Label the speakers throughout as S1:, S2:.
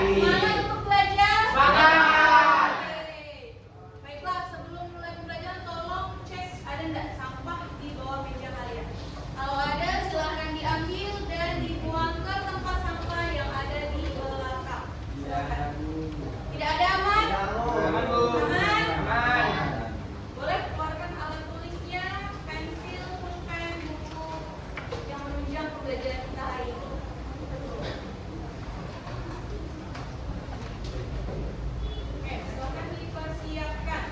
S1: Semangat untuk belajar.
S2: Semangat.
S1: Oke. Baiklah, sebelum mulai pembelajaran tolong cek ada nggak sampah di bawah meja kalian. Kalau ada silahkan diambil dan dibuang ke tempat sampah yang ada di belakang. Silakan. Tidak ada aman?
S2: Aman, Bu.
S1: Aman?
S2: Aman.
S1: Boleh keluarkan alat tulisnya, pensil, pulpen, buku yang menunjang pembelajaran kita hari ini. Oke, silakan dipersiapkan.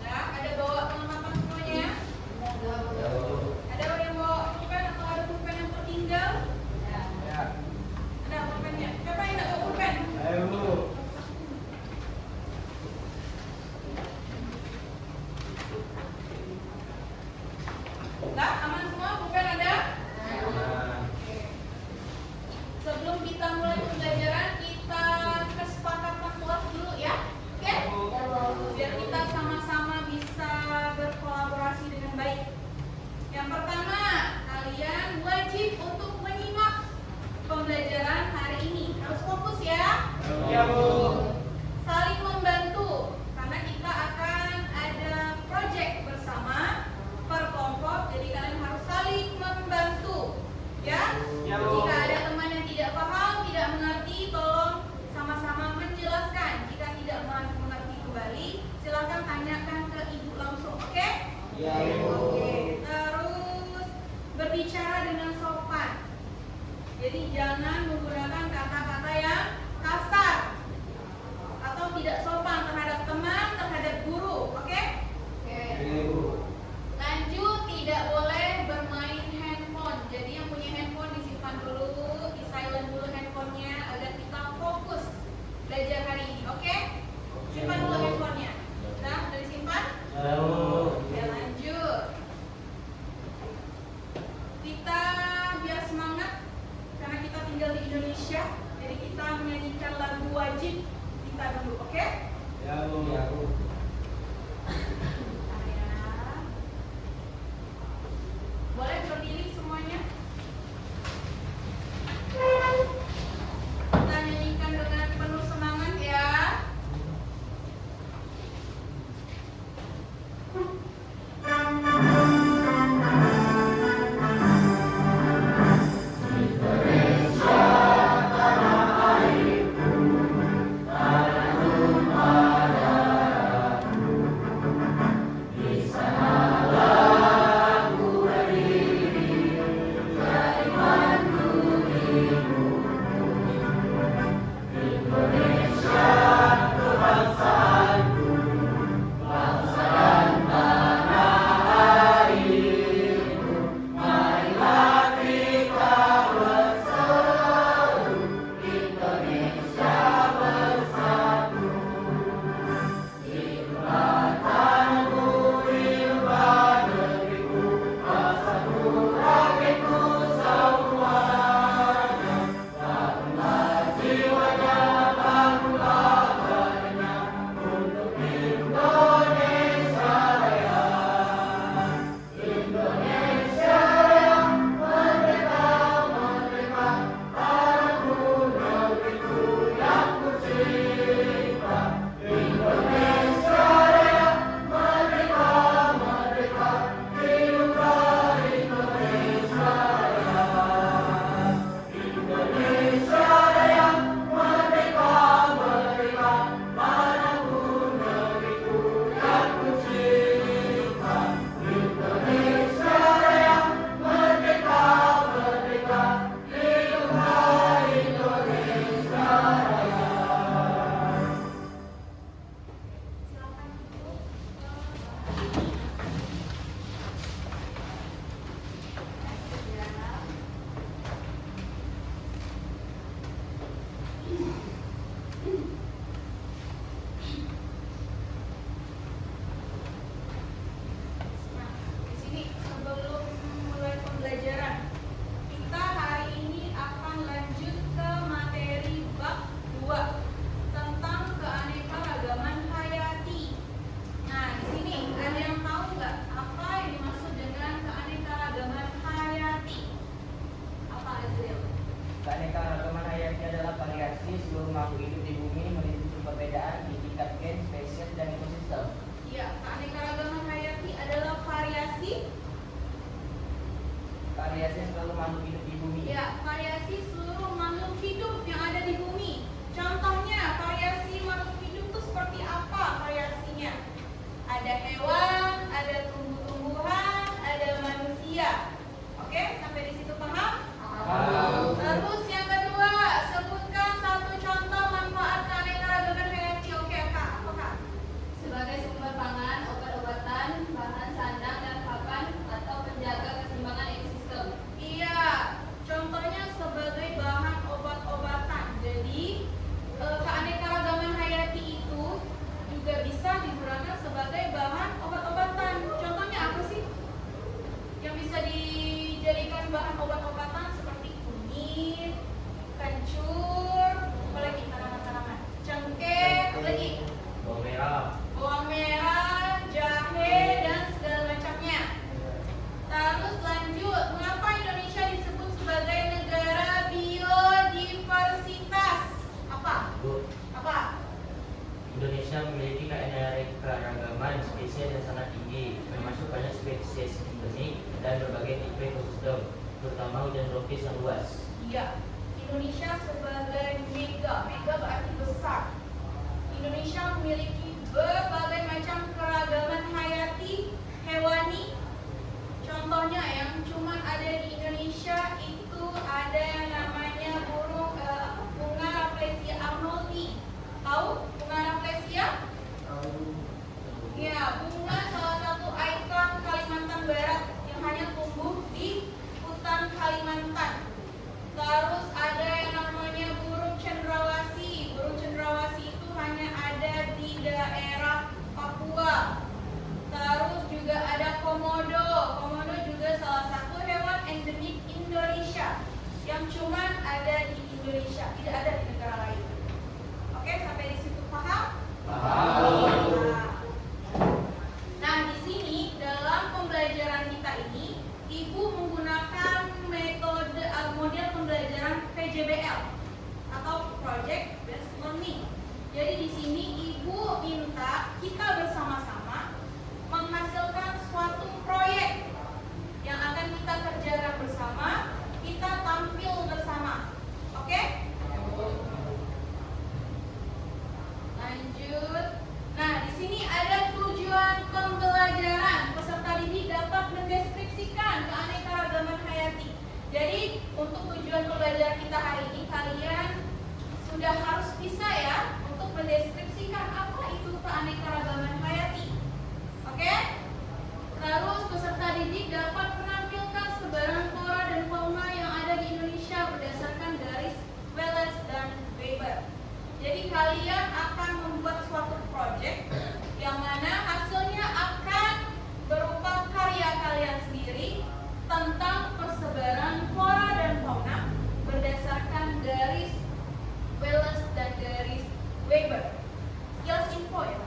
S1: Nah, ada bawa perlengkapan semuanya? Ada yang bawa pulpen atau ada pulpen yang tertinggal?
S2: Ya.
S1: Ada pulpennya. Siapa yang nggak bawa pulpen?
S2: Ayo, Bu.
S1: Enggak, aman semua? Pulpen ada?
S2: Nah.
S1: Oke. Sebelum kita mulai pembelajaran, kita kesepakatan kelas dulu ya. Oke? Biar kita sama-sama bisa berkolaborasi dengan baik. Yang pertama, kalian wajib untuk menyimak pembelajaran hari ini. Harus fokus ya.
S2: Ya, Bu.
S1: Saling membantu karena kita akan ada project bersama per kelompok. Jadi kalian harus saling membantu. Ya?
S2: Ya, Bu.
S1: Jika ada teman yang tidak paham, tidak mengerti, tolong sama-sama menjelaskan. Jika tidak mengerti kembali, silakan tanyakan ke ibu langsung. Oke?
S2: Ya, Bu.
S1: Oke. Terus berbicara dengan sopan. Jadi jangan menggunakan kata-kata yang kasar atau tidak sopan terhadap teman, terhadap guru. Oke? Oke.
S2: Ya, Bu.
S1: Lanjut, tidak boleh bermain handphone. Jadi yang punya handphone disimpan dulu, di silent dulu handphonenya agar kita fokus belajar hari ini. Oke? Simpan dulu handphonenya. Nah, udah disimpan?
S2: Ya, Bu.
S1: Ya, lanjut. Kita biar semangat karena kita tinggal di Indonesia. Jadi kita menyanyikan lagu wajib kita dulu. Oke?
S2: Ya, Bu. Ya, Bu.
S1: Boleh berdiri semuanya. Kita nyanyikan dengan penuh semangat ya. variasi
S2: Variasi selalu makhluk hidup di bumi.
S1: ya, variasi seluruh makhluk hidup yang ada di bumi. Contohnya, variasi makhluk hidup itu seperti apa variasinya? Ada hewan, ada tumbuh-tumbuhan, ada manusia. Oke, sampai di situ paham?
S2: Paham.
S1: Terus yang kedua, sebutkan satu contoh manfaat keanekaragaman hayati. Oke, Kak, apa Kak?
S3: Sebagai sumber pangan, obat-obatan, bahan sandang dan pakan, atau penjaga keseimbangan ekosistem.
S1: Iya, contohnya sebagai bahan obat-obatan. Jadi, keanekaragaman hayati itu juga bisa digunakan sebagai bahan obat-obatan. Contohnya apa sih? Yang bisa dijadikan bahan obat-obatan seperti kunyit, kencur, apalagi tanaman-tanaman, cengkeh, apalagi
S2: Bawang merah.
S1: bawang merah, jahe, dan segala macamnya. Terus lanjut, mengapa Indonesia disebut sebagai negara biodiversitas? Apa?
S2: Bu,
S1: Apa?
S2: Indonesia memiliki keanekaragaman spesies yang sangat tinggi, termasuk banyak spesies endemik dan berbagai tipe ekosistem, terutama hujan tropis yang luas.
S1: Iya, Indonesia sebagai mega berarti besar. Indonesia memiliki berbagai macam keragaman hayati hewani. Contohnya yang cuma ada di Indonesia itu ada yang namanya burung bunga Rafflesia arnoldii. Tahu bunga Rafflesia? Ya, bunga salah satu ikon Kalimantan Barat yang hanya tumbuh di hutan Kalimantan. Terus ada yang namanya burung cendrawasih. Burung cendrawasih itu hanya ada di daerah Papua. Terus juga ada komodo. Komodo juga salah satu hewan endemik Indonesia yang cuman ada di Indonesia, tidak ada di negara lain. Oke, sampai di situ paham?
S2: Paham.
S1: Nah, di sini dalam pembelajaran kita ini, Ibu menggunakan metode model pembelajaran PJBL atau Project Based Learning. Jadi di sini Ibu minta kita bersama-sama menghasilkan suatu proyek yang akan kita kerjakan bersama, kita tampil bersama. Oke? Lanjut. Nah, di sini ada tujuan pembelajaran. Peserta didik dapat mendeskripsikan keanekaragaman hayati. Jadi, untuk tujuan pembelajaran kita hari ini, kalian sudah harus bisa ya untuk mendeskripsikan apa itu keanekaragaman hayati. Oke? Terus peserta didik dapat menampilkan sebaran flora dan fauna yang ada di Indonesia berdasarkan garis Wallace dan Weber. Jadi kalian akan membuat suatu proyek yang mana hasilnya akan berupa karya kalian sendiri tentang persebaran flora dan fauna berdasarkan garis Wallace dan garis Weber. Skills info ya.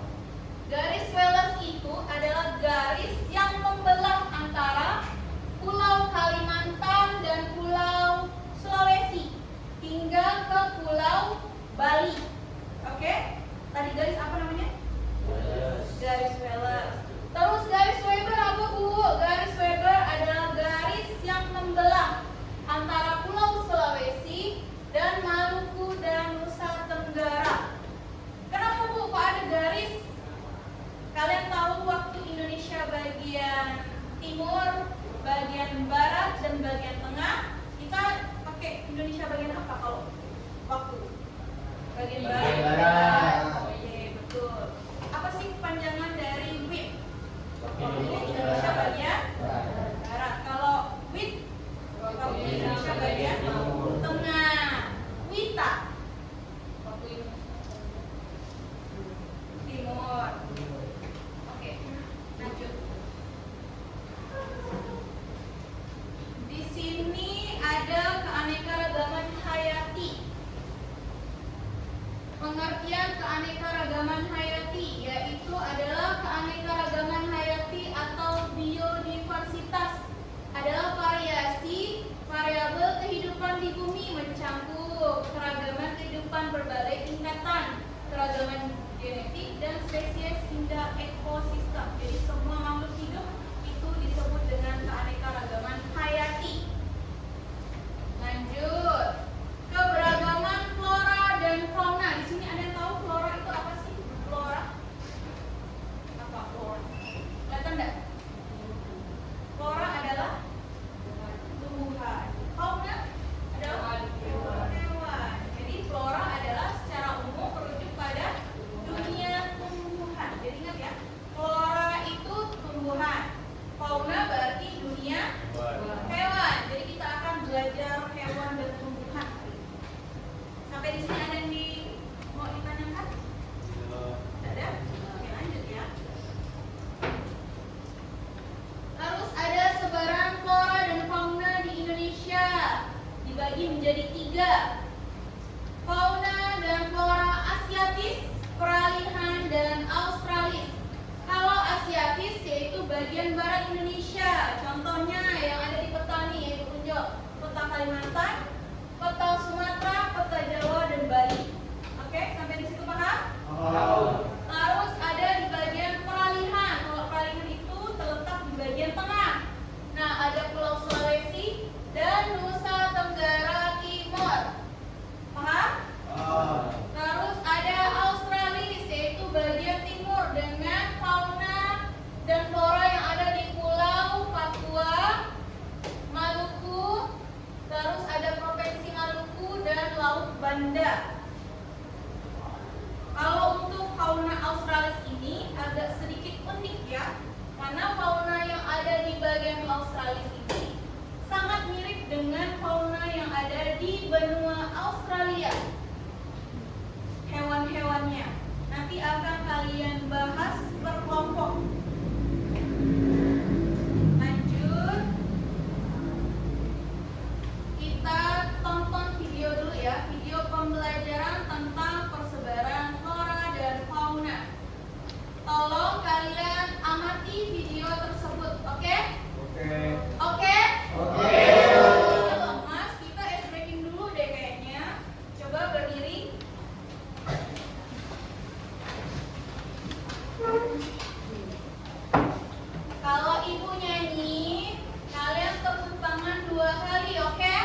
S1: enggak? Flora adalah tumbuhan. Fauna adalah hewan. Jadi flora adalah secara umum merujuk pada dunia tumbuhan. Jadi ingat ya, flora itu tumbuhan. Fauna berarti dunia hewan. Jadi kita akan belajar hewan dan tumbuhan. Sampai di sini ada yang mau ditanyakan? Ada? Oke, lanjut ya. Terus ada sebaran flora dan fauna di Indonesia dibagi menjadi 3. Fauna dan flora Asiatis, peralihan, dan Australis. Kalau Asiatis yaitu bagian barat Indonesia. Contohnya yang ada di peta nih yaitu unjuk peta Kalimantan, peta Sumatera, peta Jawa, dan Bali. Oke, sampai di situ paham? Terus ada di bagian peralihan. Kalau peralihan itu terletak di bagian tengah. Nah, ada Pulau Sulawesi dan Nusa Tenggara Timur. Paham? Terus ada Australis yaitu bagian timur dengan fauna dan flora yang ada di Pulau Papua, Maluku. Terus ada Provinsi Maluku dan Laut Banda. Kalau untuk fauna Australis ini agak sedikit unik ya, karena fauna yang ada di bagian Australis ini sangat mirip dengan fauna yang ada di benua Australia. Hewan-hewannya nanti akan kalian bahas per kelompok. Lanjut, kita tonton video dulu ya, video pembelajaran tentang persebaran flora dan fauna. Tolong kalian amati video tersebut, oke? Oke? Mas, kita ice breaking dulu deh kayaknya. Coba berdiri. Kalau ibu nyanyi, kalian tepuk tangan 2 kali, oke?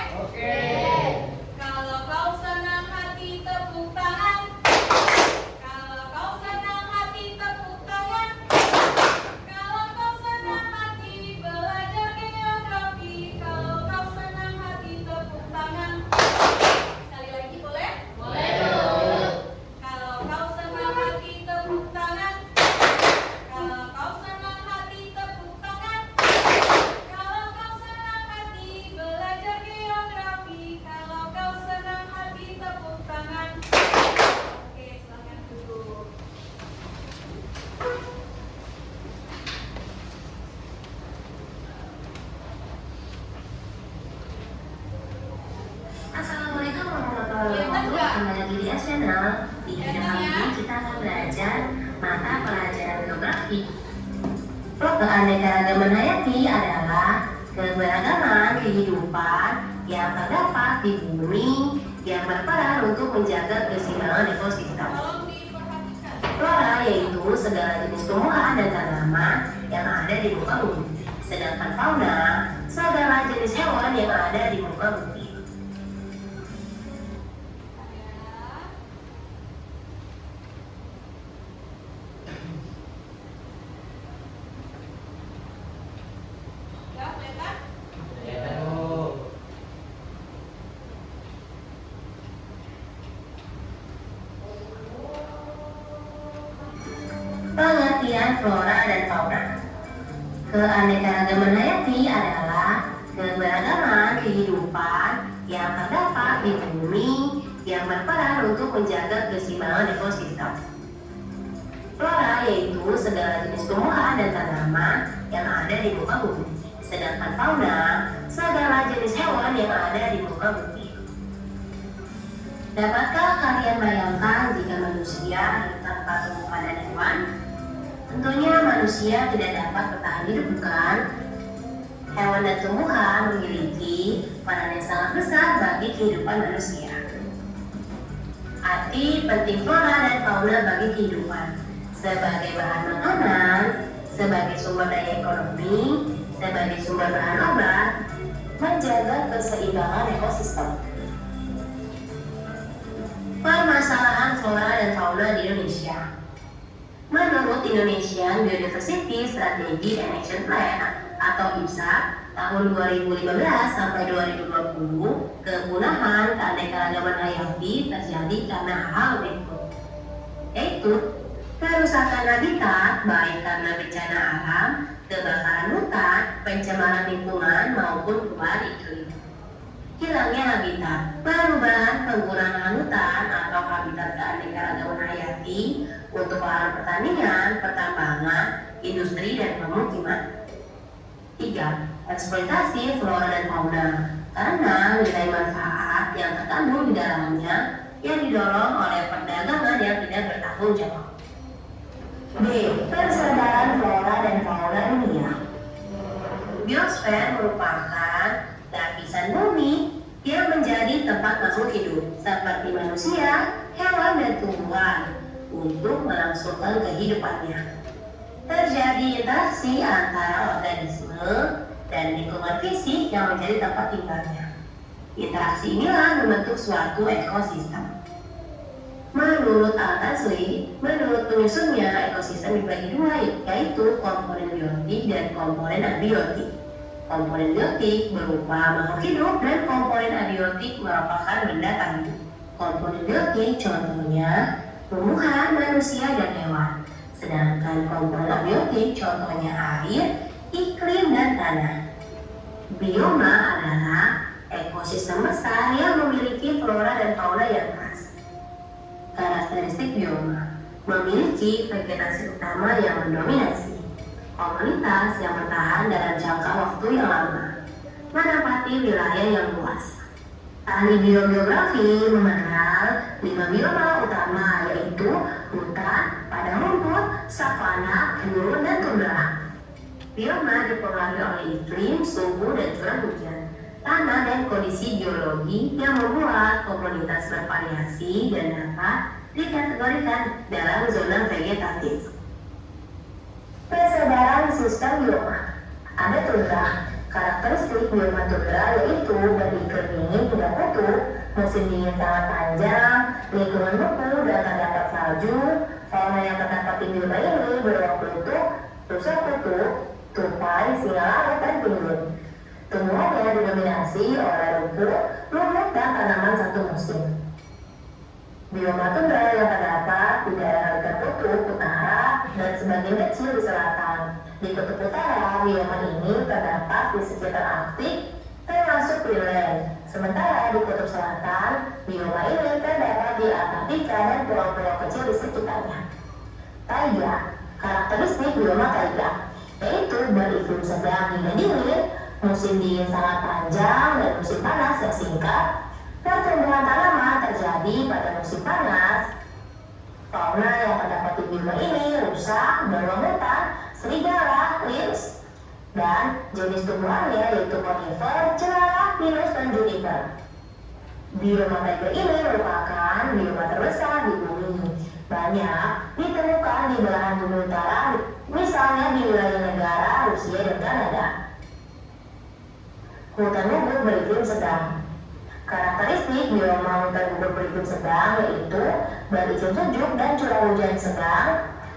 S1: Kalau kau senang hati, tepuk tangan. Kalau kau senang hati, tepuk tangan. Kalau kau senang hati, belajar geografi. Kalau kau senang hati, tepuk tangan. Sekali lagi boleh? Kalau kau senang hati, tepuk tangan. Kalau kau senang hati, tepuk tangan. Kalau kau senang hati, belajar geografi. Kalau kau senang hati, tepuk tangan. Oke, silakan duduk.
S4: Assalamualaikum warahmatullahi wabarakatuh. Kembali lagi di channel. Di video kali ini kita akan belajar mata pelajaran geografi. Keanekaragaman hayati adalah keberagaman kehidupan yang terdapat di bumi yang berperan untuk menjaga keseimbangan ekosistem.
S1: Tolong diperhatikan.
S4: Flora yaitu segala jenis tumbuhan dan tanaman yang ada di muka bumi. Sedangkan fauna segala jenis hewan yang ada di muka bumi.
S1: Ya, kelihatan?
S4: Pengertian flora dan fauna. Keanekaragaman hayati adalah keberagaman kehidupan yang terdapat di bumi yang berperan untuk menjaga keseimbangan ekosistem. Flora yaitu segala jenis tumbuhan dan tanaman yang ada di muka bumi. Sedangkan fauna segala jenis hewan yang ada di muka bumi. Dapatkah kalian bayangkan jika manusia hidup tanpa tumbuhan dan hewan? Tentunya manusia tidak dapat bertahan hidup, bukan? Hewan dan tumbuhan memiliki peran yang sangat besar bagi kehidupan manusia. Arti penting flora dan fauna bagi kehidupan sebagai bahan makanan, sebagai sumber daya ekonomi, sebagai sumber bahan obat, menjaga keseimbangan ekosistem. Permasalahan flora dan fauna di Indonesia. Menurut Indonesian Biodiversity Strategy and Action Plan atau IPSA tahun 2015 sampai 2020, kepunahan keanekaragaman hayati terjadi karena hal berikut, yaitu kerusakan habitat baik karena bencana alam, kebakaran hutan, pencemaran lingkungan maupun perubahan iklim. Hilangnya habitat, perubahan penggunaan hutan atau habitat keanekaragaman hayati untuk lahan pertanian, pertambangan, industri, dan pemukiman. 3. Eksploitasi flora dan fauna karena nilai manfaat yang terkandung di dalamnya yang didorong oleh perdagangan yang tidak bertanggung jawab. B. Persaudaraan flora dan fauna dunia. Biosfer merupakan lapisan bumi yang menjadi tempat makhluk hidup seperti manusia, hewan, dan tumbuhan untuk melangsungkan kehidupannya. Terjadi interaksi antara organisme dan lingkungan fisik yang menjadi tempat tinggalnya. Interaksi inilah membentuk suatu ekosistem. Menurut Al-Tasli, menurut penyusunnya, ekosistem dibagi dua, yaitu komponen biotik dan komponen abiotik. Komponen biotik berupa makhluk hidup dan komponen abiotik merupakan benda tak hidup. Komponen biotik contohnya tumbuhan, manusia, dan hewan. Sedangkan komponen abiotik contohnya air, iklim, dan tanah. Bioma adalah ekosistem besar yang memiliki flora dan fauna yang khas. Karakteristik bioma memiliki vegetasi utama yang mendominasi, komunitas yang bertahan dalam jangka waktu yang lama, menempati wilayah yang luas. Ahli biogeografi mengenal 5 bioma utama, yaitu hutan, padang rumput, savana, gurun, dan tundra. Bioma dipengaruhi oleh iklim, suhu, dan curah hujan, tanah, dan kondisi geologi yang membuat komunitas bervariasi dan dapat dikategorikan dalam zona vegetatif. Persebaran sistem bioma. Ada tundra. Karakteristik bioma tundra yaitu beriklim dingin tidak kutub, musim dingin sangat panjang, lingkungan beku dan terdapat salju. Fauna yang terdapat di bioma ini beruang pelutuk, rusa kutub, tupai, singa laut, dan penguin. Tumbuhannya didominasi oleh rumput, lumut, dan tanaman satu musim. Bioma tundra yang terdapat di daerah dekat kutub utara dan sebagian kecil di selatan. Di kutub utara, bioma ini terdapat di sekitar Arktik, termasuk Greenland. Sementara di kutub selatan, bioma ini terdapat di Antartika dan pulau-pulau kecil di sekitarnya. Taiga. Karakteristik bioma taiga yaitu beriklim sedang hingga dingin, musim dingin sangat panjang dan musim panas yang singkat. Pertumbuhan tanaman terjadi pada musim panas. Fauna yang terdapat di bioma ini rusa, beruang hutan, serigala, lynx, dan jenis tumbuhannya yaitu konifer, cemara, pinus, dan juniper. Bioma taiga ini merupakan bioma terbesar di bumi. Banyak ditemukan di belahan bumi utara, misalnya di wilayah negara Rusia dan Kanada. Hutan gugur beriklim sedang. Karakteristik bioma hutan gugur beriklim sedang yaitu beriklim sejuk dan curah hujan sedang,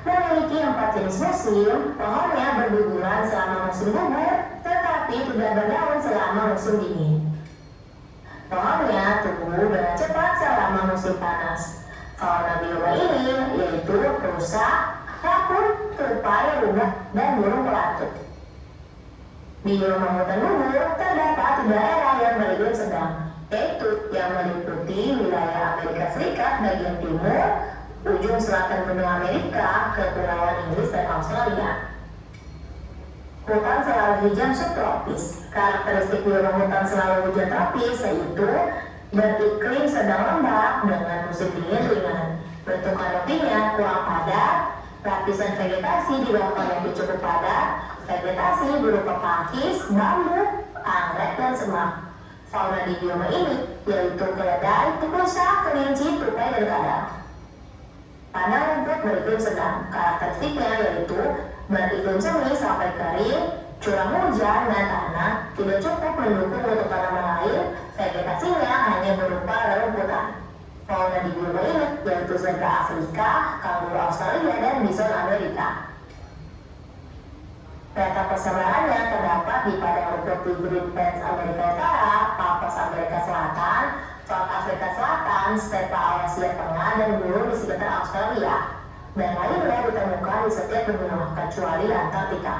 S4: memiliki 4 jenis musim. Pohonnya berguguran selama musim gugur, tetapi tidak berdaun selama musim dingin. Pohonnya tumbuh dengan cepat selama musim panas. Fauna bioma ini yaitu rusa, rakun, tupai, rubah, dan burung pelatuk. Bioma hutan gugur terdapat di daerah yang beriklim sedang, yaitu yang meliputi wilayah Amerika Serikat bagian timur, ujung selatan benua Amerika, Kepulauan Inggris, dan Australia. Hutan selalu hujan subtropis. Karakteristik bioma hutan selalu hujan tropis yaitu beriklim sedang lembab dengan musim dingin ringan. Bentuk kanopinya kurang padat, lapisan vegetasi di bawah kanopi cukup padat, vegetasi berupa pakis, bambu, anggrek, dan semak. Fauna di bioma ini yaitu keledai, rusa, kelinci, tupai, dan kadal. Padang rumput beriklim sedang. Karakteristiknya yaitu beriklim semi sampai kering, curah hujan dan tanah tidak cukup mendukung untuk tanaman lain, vegetasinya hanya berupa rerumputan. Fauna di benua ini yaitu zebra Afrika, kanguru Australia, dan bison Amerika. Peta persebarannya terdapat di padang rumput di Green Plains Amerika Utara, Papua Amerika Selatan, South Afrika Selatan, stepa Asia Tengah, dan gunung di sekitar Australia. Dan lainnya ditemukan di setiap benua kecuali Antartika.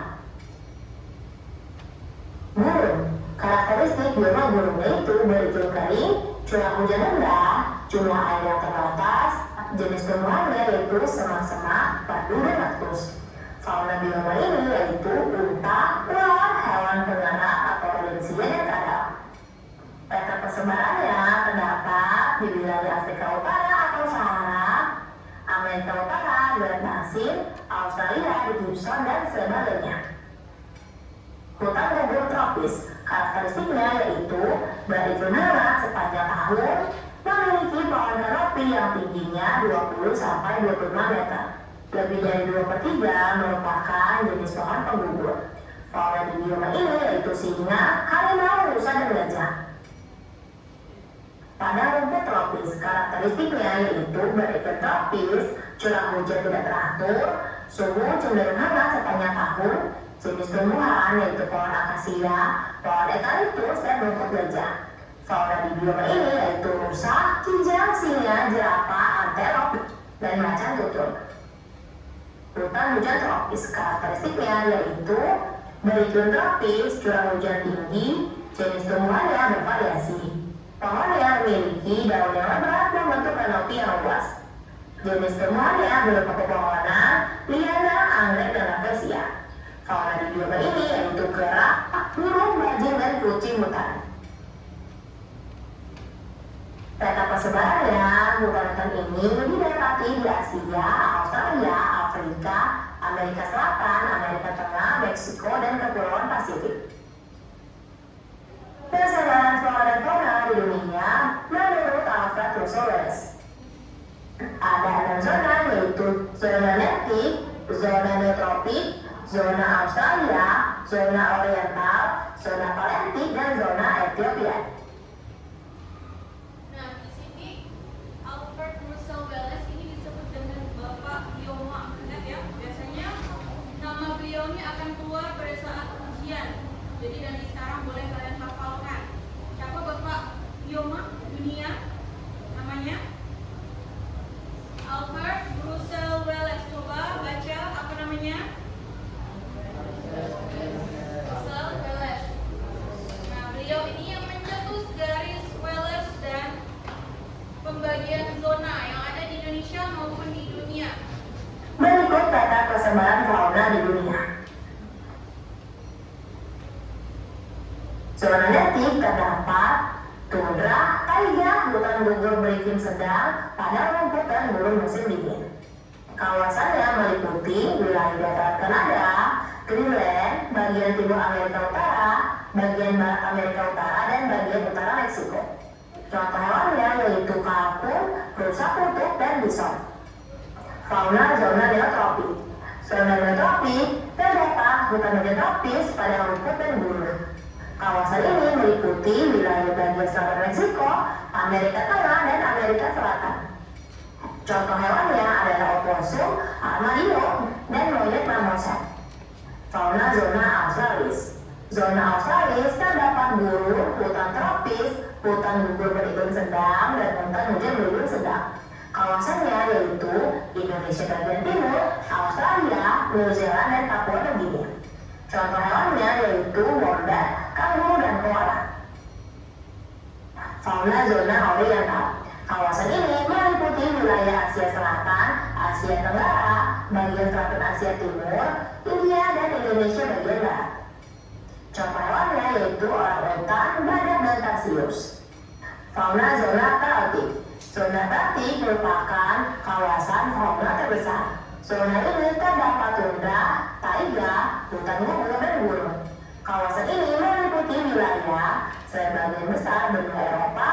S4: Gunung. Karakteristik bioma gunung itu beriklim kering, curah hujan rendah, jumlah air yang terbatas, jenis tumbuhannya yaitu semak-semak, batu, dan kaktus. Fauna bioma ini yaitu unta, ular, hewan pengarang atau redensia dan kadal. Peta persebarannya terdapat di wilayah Afrika Utara atau Sahara, Amerika Utara, Grand Basin, Australia, di Gibson, dan sebagainya. Hutan gugur tropis, karakteristiknya yaitu beriklim hangat sepanjang tahun, memiliki pohon kanopi yang tingginya 20-25 meter. Lebih dari 2/3 merupakan jenis pohon penggugur. Fauna di bioma ini yaitu singa, harimau, rusa, dan gajah. Padang rumput tropis, karakteristiknya yaitu beriklim tropis, curah hujan tidak teratur, suhu cenderung hangat sepanjang tahun, jenis tumbuhan yaitu pohon akasia, pohon eukaliptus, dan rumput gajah. Fauna di bioma ini yaitu rusa, kijang, singa, jerapah, antelop, dan macan tutul. Hutan hujan tropis, karakteristiknya yaitu beriklim tropis, curah hujan tinggi, jenis tumbuhannya bervariasi. Pohonnya memiliki daun yang lebat membentuk kanopi yang luas. Jenis tumbuhannya berupa pepohonan, liana, anggrek, dan rafflesia. Fauna di bioma ini yaitu kera, burung, bajing, dan kucing hutan. Peta persebarannya, hutan-hutan ini didapati di Asia, Australia, Afrika, Amerika Selatan, Amerika Tengah, Meksiko, dan Kepulauan Pasifik. Persebaran flora dan fauna di dunia menurut Alfred Russel Wallace. Ada 6 zona yaitu zona nektik, zona neotropik, zona Australia, zona oriental, zona palentik, dan zona Ethiopia.
S1: Nah, di sini Alfred Russel Wallace ini disebut dengan Bapak Bioma. Ingat ya, biasanya nama beliau ini akan keluar pada saat ujian. Jadi dari sekarang boleh kalian hafalkan. Siapa Bapak Bioma dunia? Namanya Alfred Russel Wallace. Coba baca apa namanya? Russel Wallace. Nah, beliau ini yang mencetus garis Wallace dan pembagian zona yang ada di Indonesia maupun di dunia.
S4: Berikut peta persebaran fauna di dunia. Zona nektik terdapat tundra, taiga, hutan gugur beriklim sedang, padang rumput, dan gurun musim dingin. Kawasannya meliputi wilayah dataran Kanada, Greenland, bagian timur Amerika Utara, bagian barat Amerika Utara, dan bagian utara Meksiko. Contoh hewannya yaitu kalkun, rusa kutub, dan bison. Fauna zona neotropik. Zona neotropik terdapat hutan hujan tropis, padang rumput, dan gurun. Kawasan ini meliputi wilayah bagian selatan Meksiko, Amerika Tengah, dan Amerika Selatan. Contoh hewannya adalah opossum, armadillo, dan monyet marmoset. Fauna zona australis. Zona australis terdapat gurun, hutan tropis, hutan gugur beriklim sedang, dan hutan hujan beriklim sedang. Kawasannya yaitu Indonesia bagian timur, Australia, New Zealand, dan Papua Nugini. Contoh hewannya yaitu wombat, kanguru, dan koala. Fauna zona oriental. Kawasan ini meliputi wilayah Asia Selatan, Asia Tenggara, bagian selatan Asia Timur, India, dan Indonesia bagian barat. Contoh hewannya yaitu orang-utan, badak, dan tarsius. Fauna zona Arktik. Zona Arktik merupakan kawasan fauna terbesar. Zona ini terdapat tundra, taiga, hutan gugur, dan gurun. Kawasan ini meliputi wilayah sebagian besar benua Eropa,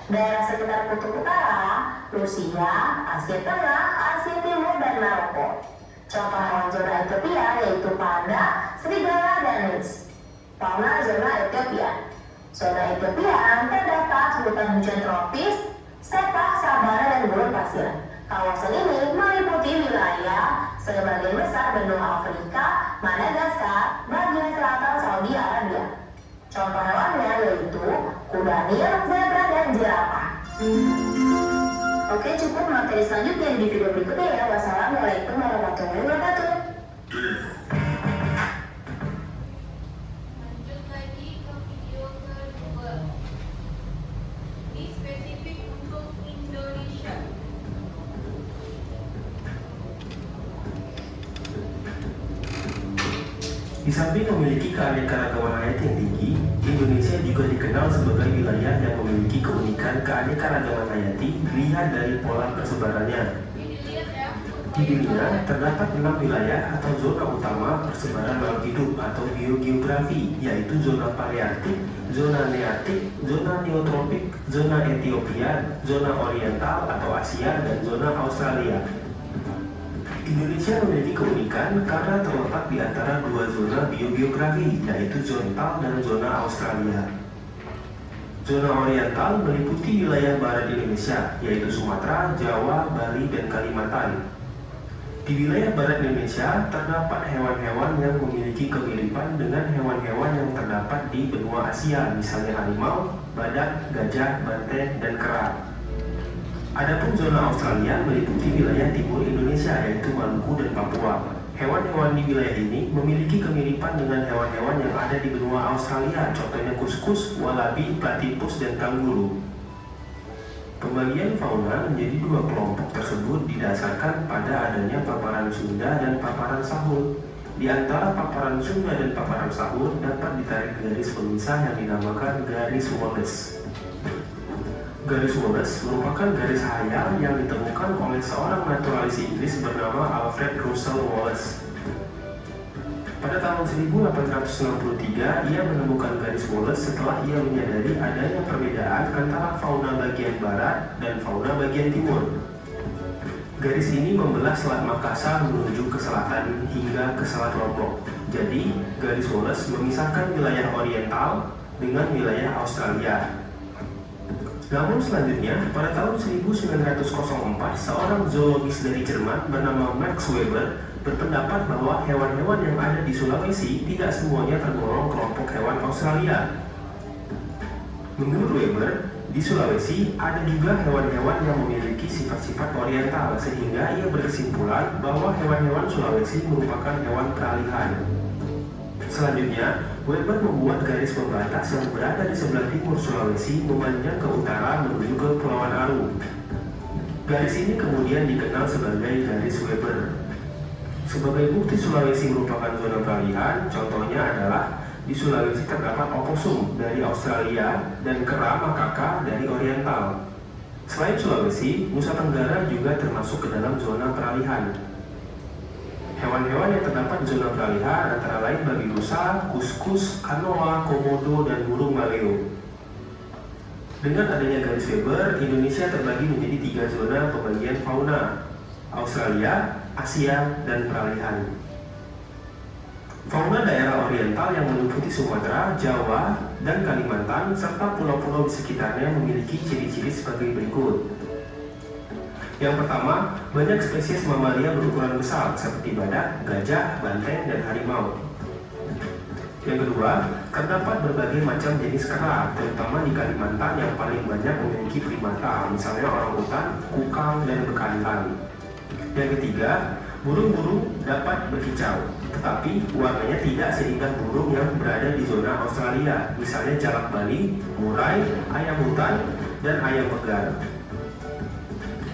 S4: daerah sekitar kutub utara, Rusia, Asia Tengah, Asia Timur, dan Maroko. Contoh hewan zona Ethiopia yaitu panda, serigala, dan lynx. Fauna zona Ethiopia. Zona Ethiopia terdapat hutan hujan tropis, Sepak, Sabana, dan Gurun Pasir. Kawasan ini meliputi wilayah sebagian besar benua Afrika, Madagaskar, bagian selatan Saudi Arabia. Contoh hewannya yaitu kuda nil, zebra, dan jerapah. Oke, cukup materi selanjutnya di video berikutnya ya. Wassalamualaikum warahmatullahi wabarakatuh.
S3: Lanjut lagi ke video kedua.
S1: Ini spesifik untuk Indonesia.
S5: Di samping memiliki keanekaragaman hayati yang tinggi, Indonesia juga dikenal sebagai wilayah yang memiliki keunikan keanekaragaman hayati dilihat dari pola persebarannya.
S1: Ini dilihat ya.
S5: Di dunia, terdapat 6 wilayah atau zona utama persebaran makhluk hidup atau biogeografi, yaitu zona palearktik, zona nearktik, zona neotropik, zona Ethiopia, zona oriental atau Asia, dan zona Australia. Indonesia memiliki keunikan karena terletak di antara dua zona biogeografi, yaitu zona oriental dan zona Australia. Zona oriental meliputi wilayah barat Indonesia, yaitu Sumatera, Jawa, Bali, dan Kalimantan. Di wilayah barat Indonesia terdapat hewan-hewan yang memiliki kemiripan dengan hewan-hewan yang terdapat di benua Asia, misalnya harimau, badak, gajah, banteng, dan kera. Adapun zona Australia meliputi wilayah timur Indonesia, yaitu Maluku dan Papua. Hewan-hewan di wilayah ini memiliki kemiripan dengan hewan-hewan yang ada di benua Australia, contohnya kuskus, walabi, platypus, dan kanguru. Pembagian fauna menjadi dua kelompok tersebut didasarkan pada adanya paparan Sunda dan paparan Sahul. Di antara paparan Sunda dan paparan Sahul dapat ditarik garis pemisah yang dinamakan garis Wallace. Garis Wallace merupakan garis hayal yang ditemukan oleh seorang naturalis Inggris bernama Alfred Russel Wallace. Pada tahun 1863, ia menemukan garis Wallace setelah ia menyadari adanya perbedaan antara fauna bagian barat dan fauna bagian timur. Garis ini membelah Selat Makassar menuju ke selatan hingga ke Selat Lombok. Jadi, garis Wallace memisahkan wilayah oriental dengan wilayah Australia. Namun selanjutnya, pada tahun 1904, seorang zoologis dari Jerman bernama Max Weber berpendapat bahwa hewan-hewan yang ada di Sulawesi tidak semuanya tergolong kelompok hewan Australia. Menurut Weber, di Sulawesi ada juga hewan-hewan yang memiliki sifat-sifat oriental, sehingga ia berkesimpulan bahwa hewan-hewan Sulawesi merupakan hewan peralihan. Selanjutnya, Weber membuat garis pembatas yang berada di sebelah timur Sulawesi memanjang ke utara menuju ke Kepulauan Aru. Garis ini kemudian dikenal sebagai garis Weber. Sebagai bukti Sulawesi merupakan zona peralihan, contohnya adalah di Sulawesi terdapat oposum dari Australia dan kera makaka dari Oriental. Selain Sulawesi, Nusa Tenggara juga termasuk ke dalam zona peralihan. Hewan-hewan yang terdapat di zona peralihan antara lain babi rusa, kuskus, kanoa, komodo, dan burung maleo. Dengan adanya garis Weber, Indonesia terbagi menjadi 3 zona pembagian fauna: Australia, Asia, dan peralihan. Fauna daerah oriental yang meliputi Sumatera, Jawa, dan Kalimantan, serta pulau-pulau di sekitarnya memiliki ciri-ciri sebagai berikut. Yang pertama, banyak spesies mamalia berukuran besar seperti badak, gajah, banteng, dan harimau. Yang kedua, terdapat berbagai macam jenis kera, terutama di Kalimantan yang paling banyak memiliki primata, misalnya orangutan, kukang, dan bekantan. Yang ketiga, burung-burung dapat berkicau, tetapi warnanya tidak seindah burung yang berada di zona Australia, misalnya jalak Bali, murai, ayam hutan, dan ayam pegar.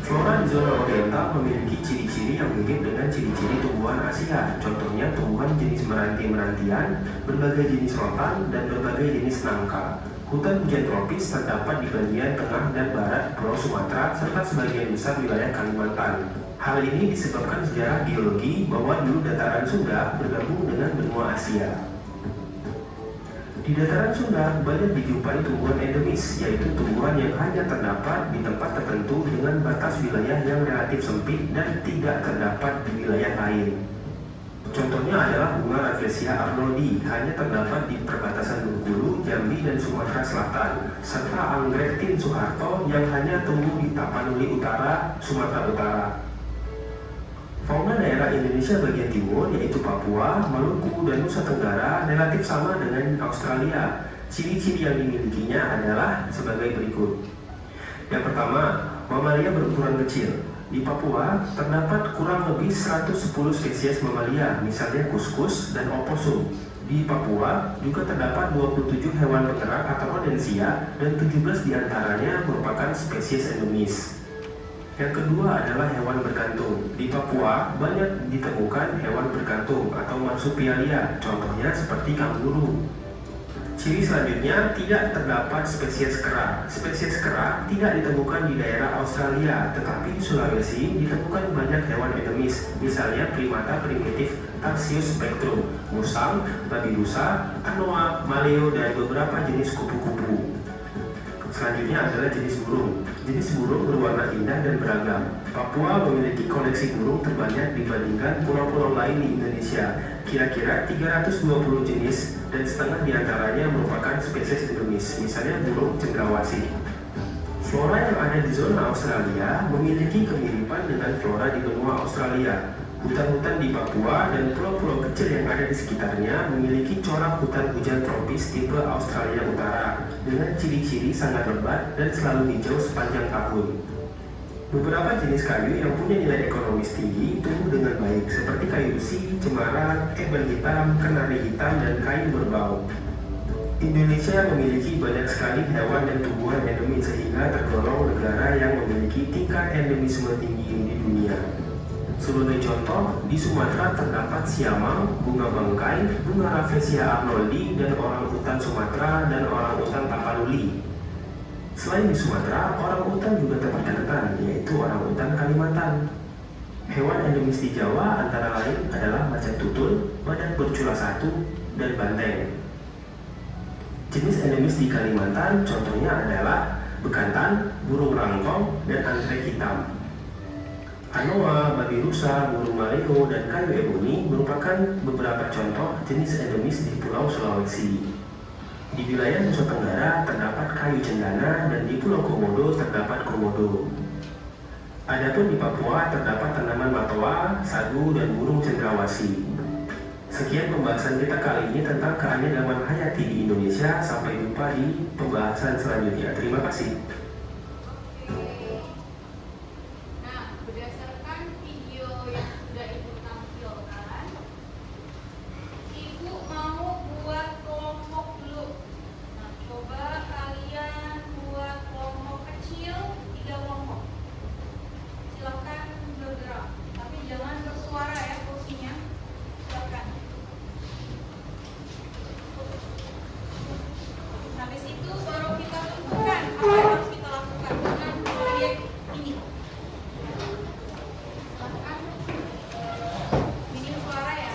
S5: Flora di zona oriental memiliki ciri-ciri yang mirip dengan ciri-ciri tumbuhan Asia, contohnya tumbuhan jenis meranti-merantian, berbagai jenis rotan, dan berbagai jenis nangka. Hutan hujan tropis terdapat di bagian tengah dan barat Pulau Sumatera serta sebagian besar wilayah Kalimantan. Hal ini disebabkan sejarah geologi bahwa dulu dataran Sunda bergabung dengan benua Asia. Di dataran Sunda banyak dijumpai tumbuhan endemis, yaitu tumbuhan yang hanya terdapat di tempat tertentu dengan batas wilayah yang relatif sempit dan tidak terdapat di wilayah lain. Contohnya adalah bunga Rafflesia arnoldi, hanya terdapat di perbatasan Bengkulu, Jambi, dan Sumatera Selatan, serta anggrek Tin Soeharto yang hanya tumbuh di Tapanuli Utara, Sumatera Utara. Fauna daerah Indonesia bagian timur, yaitu Papua, Maluku, dan Nusa Tenggara, relatif sama dengan Australia. Ciri-ciri yang dimilikinya adalah sebagai berikut. Yang pertama, mamalia berukuran kecil. Di Papua, terdapat kurang lebih 110 spesies mamalia, misalnya kuskus dan oposum. Di Papua juga terdapat 27 hewan bergerak atau rodensia dan 17 diantaranya merupakan spesies endemis. Yang kedua adalah hewan bergantung. Di Papua banyak ditemukan hewan bergantung atau marsupialia, contohnya seperti kanguru. Ciri selanjutnya, tidak terdapat spesies kera. Spesies kera tidak ditemukan di daerah Australia, tetapi di Sulawesi ditemukan banyak hewan endemis, misalnya primata primitif Tarsius spectrum, musang, babi rusa, anoa, maleo, dan beberapa jenis kupu-kupu. Selanjutnya adalah jenis burung. Jenis burung berwarna indah dan beragam. Papua memiliki koleksi burung terbanyak dibandingkan pulau-pulau lain di Indonesia, kira-kira 320 jenis, dan setengah diantaranya merupakan spesies endemis, misalnya burung cendrawasih. Flora yang ada di zona Australia memiliki kemiripan dengan flora di benua Australia. Hutan-hutan di Papua dan pulau-pulau kecil yang ada di sekitarnya memiliki corak hutan hujan tropis tipe Australia Utara dengan ciri-ciri sangat lebat dan selalu hijau sepanjang tahun. Beberapa jenis kayu yang punya nilai ekonomis tinggi tumbuh dengan baik, seperti kayu besi, cemara, ebon hitam, kenari hitam, dan kayu berbau. Indonesia memiliki banyak sekali hewan dan tumbuhan endemis sehingga tergolong negara yang memiliki tingkat endemisme tinggi di dunia. Sebagai contoh, di Sumatera terdapat siamang, bunga bangkai, bunga Rafflesia arnoldi, dan orangutan Sumatera dan orangutan Tapanuli. Selain di Sumatera, orangutan juga terperkenalkan, yaitu orangutan Kalimantan. Hewan endemis di Jawa antara lain adalah macan tutul, badak bercula satu, dan banteng. Jenis endemis di Kalimantan contohnya adalah bekantan, burung rangkong, dan anggrek hitam. Anoa, babi rusa, burung maleo, dan kayu eboni merupakan beberapa contoh jenis endemis di Pulau Sulawesi. Di wilayah Nusa Tenggara terdapat kayu cendana dan di Pulau Komodo terdapat komodo. Adapun di Papua terdapat tanaman matoa, sagu, dan burung cendrawasih. Sekian pembahasan kita kali ini tentang keanekaragaman hayati di Indonesia. Sampai jumpa di pembahasan selanjutnya. Terima kasih.
S1: Nah, berdasarkan video yang sudah Ibu tampilkan, Ibu mau buat kelompok dulu. Nah, coba kalian buat kelompok kecil, 3 kelompok. Silakan bergerak, tapi jangan bersuara ya kursinya. Silakan. Habis itu baru kita tentukan apa yang harus kita lakukan dengan proyek ini. Silakan. Minim suara ya.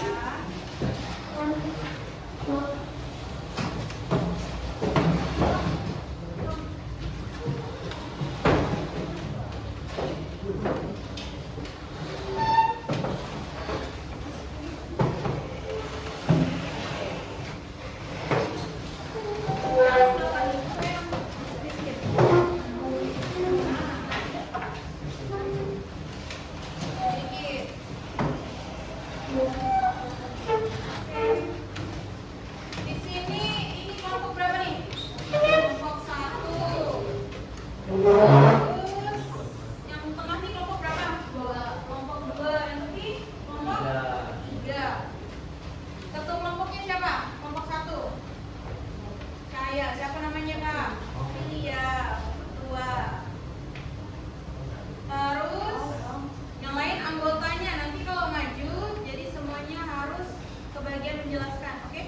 S1: Di sini ini kelompok berapa nih? Kelompok 1. Terus yang tengah nih kelompok berapa? 2. Kelompok 2. Yang ini kelompok 3. Ketua kelompoknya siapa? Kelompok 1. Cahaya. Siapa namanya Kak? Iya. Ketua. Terus yang lain anggotanya. Nanti kalau maju jadi semuanya harus kebagian menjelaskan. Oke?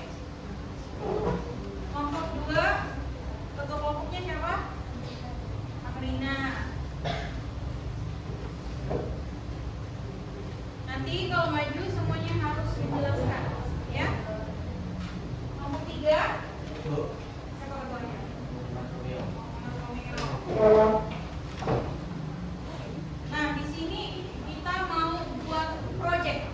S1: Kelompok 2. Ketua kelompoknya siapa? Rina. Nanti kalau maju semuanya harus dijelaskan, ya. Kelompok 3. Siapa ketuanya? Nah, di sini kita mau buat project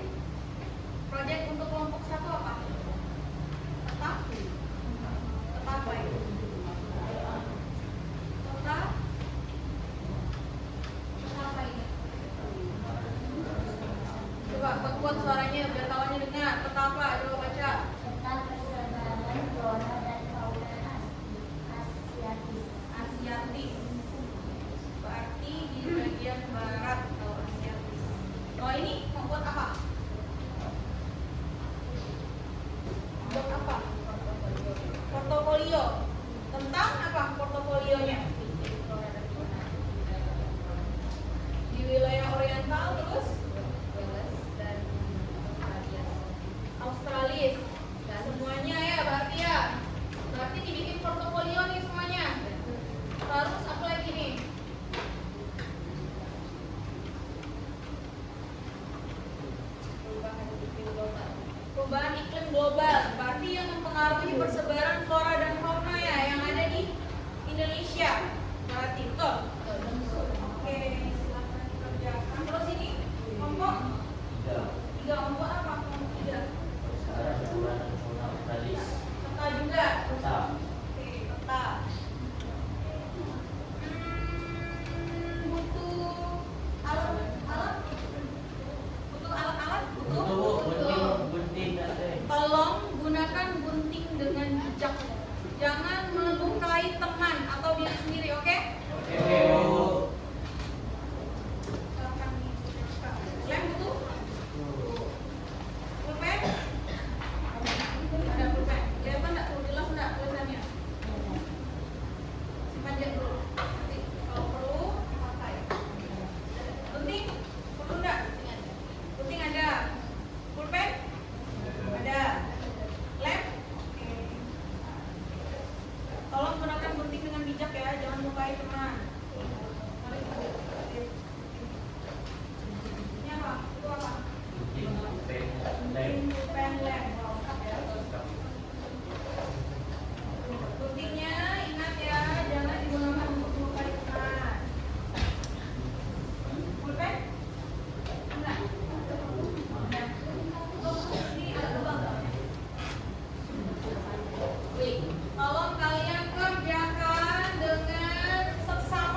S1: portofolio. Tentang apa portofolionya? Di wilayah Oriental terus
S3: Wales dan
S1: Australis. Semuanya ya berarti ya. Berarti dibikin portofolio nih semuanya. Terus apa lagi nih? Perubahan iklim global. Berarti yang mempengaruhi persebaran flora dan fauna ya yang ada di Indonesia. Berarti betul. Oke, silakan dikerjakan. Terus ini kelompok tiga kelompok apa? Kelompok tiga.
S2: Sekarang flora dan fauna Australis.
S1: Peta juga.
S2: Peta.
S1: Oke, peta. Butuh alat-alat. Butuh alat-alat.
S2: Gunting ada.
S1: Tolong gunakan gunting dengan bijak. Jangan melukai teman atau diri sendiri, oke?
S2: Oke, Bu.
S1: Silakan digunakan. Lem butuh? Pulpen? Ada pulpen. Jelas enggak? Jelas enggak tulisannya? Simpan aja dulu. Nanti kalau perlu pakai. Gunting? Perlu enggak? Gunting ada. Pulpen? Ada. Lem? Oke. Tolong gunakan gunting dengan bijak ya, jangan melukai teman. Mari kita lihat. Ini apa? Itu apa?
S2: Gunting, pen, lem.
S1: Pulpen, lem. Wow, lengkap ya. Guntingnya ingat ya, jangan digunakan untuk melukai teman. Pulpen? Enggak. Enggak. Oh, ini ada lubang nggak? Wih, tolong kalian kerjakan dengan seksama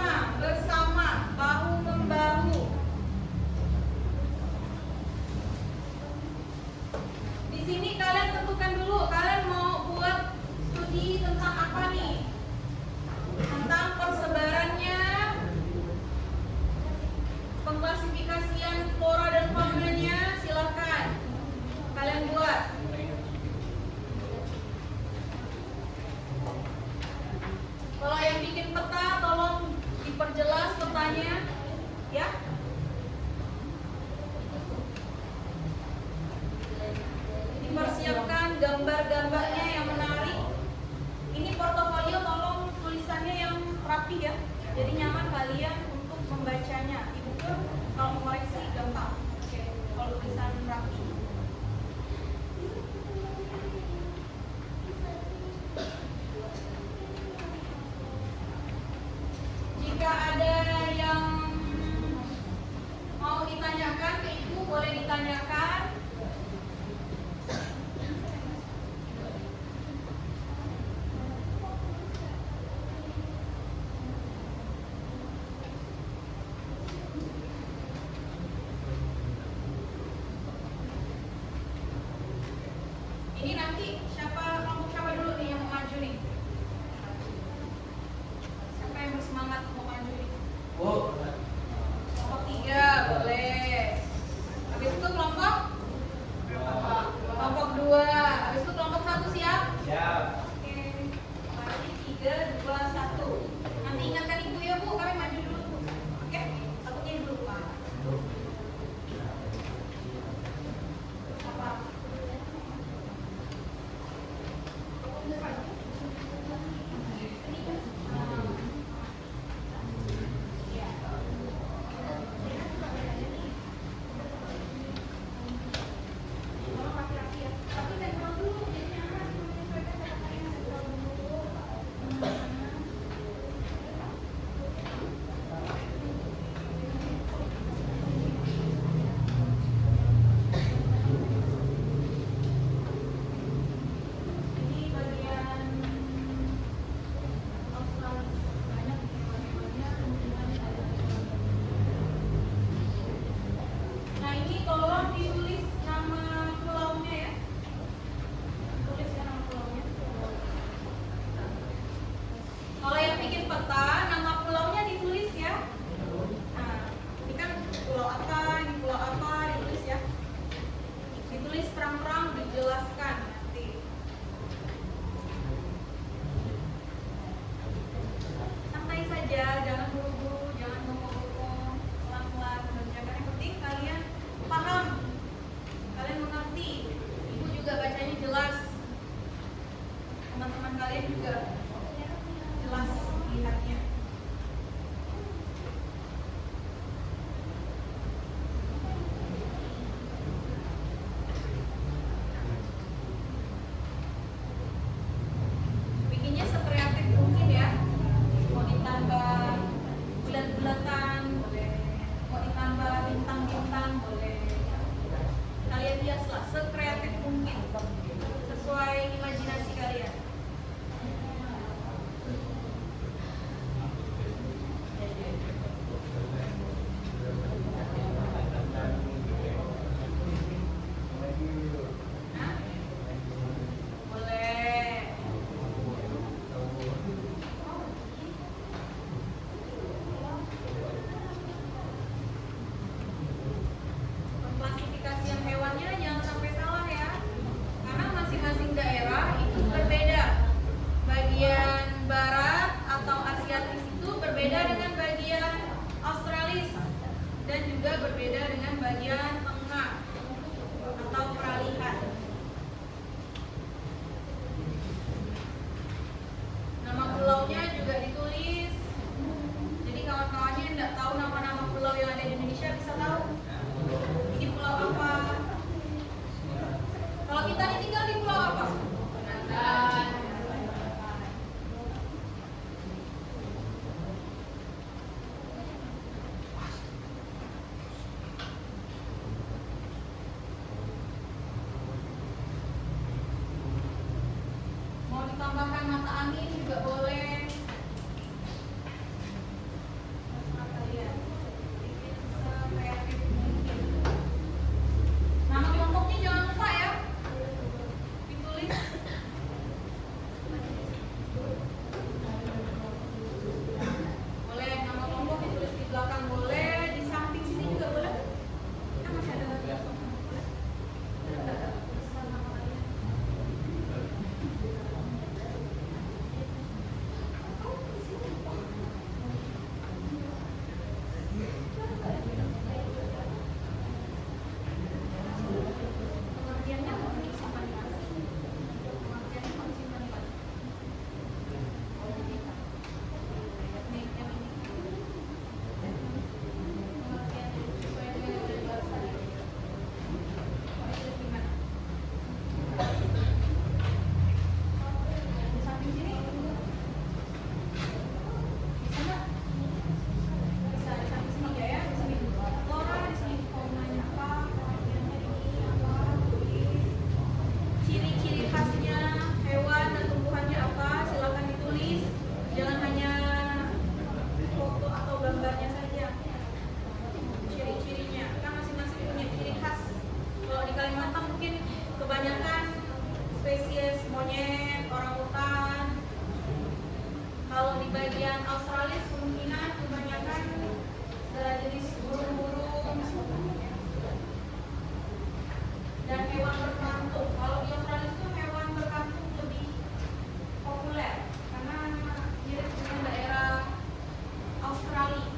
S1: kalian juga jelas lihatnya. Bikinnya sekreatif mungkin ya. Mau ditambah bulat-bulatan boleh, mau ditambah bintang-bintang boleh. Kalian biaslah sekreatif mungkin sesuai imajinasi kalian. Hah? Boleh. Klasifikasian hewannya jangan sampai salah ya, karena masing-masing daerah itu berbeda. Bagian barat atau Asiatis itu berbeda dengan bagian Australis dan juga berbeda dengan bagian tengah atau peralihan. Nama pulaunya juga ditulis. Jadi kawan-kawannya yang tidak tahu nama-nama pulau yang ada di Indonesia bisa tahu. Ini pulau apa? Kalau kita nih tinggal di pulau apa? Penantan. Mau ditambahkan mata angin juga boleh. Terserah kalian. Bikin sekreatif mungkin. Nama kelompoknya jangan lupa ya. Ditulis. Boleh nama kelompok ditulis di belakang boleh, di samping sini juga boleh. Kan masih ada lagi boleh. Tulisan nama kalian. Pengertiannya mau disimpan di mana? Pengertiannya mau disimpan di mana? Nih, yang ini. Pengertiannya sesuai dengan yang udah dibahas tadi. Mau ditulis di mana? Di samping sini? Bisa nggak? Bisa di samping sini aja ya, di sini. Flora di sini faunanya apa? Pengertiannya ini apa? Tulis. Ciri-ciri khasnya hewan dan tumbuhannya apa? Silakan ditulis. Jangan hanya foto atau gambarnya saja. Ciri-cirinya kan masing-masing punya ciri khas. Kalau di Kalimantan mungkin kebanyakan spesies monyet, orangutan. Kalau di bagian Australia kemungkinan kebanyakan segala jenis burung-burung dan hewan berkantung. Kalau di Australia itu hewan berkantung lebih populer karena mirip dengan daerah Australia.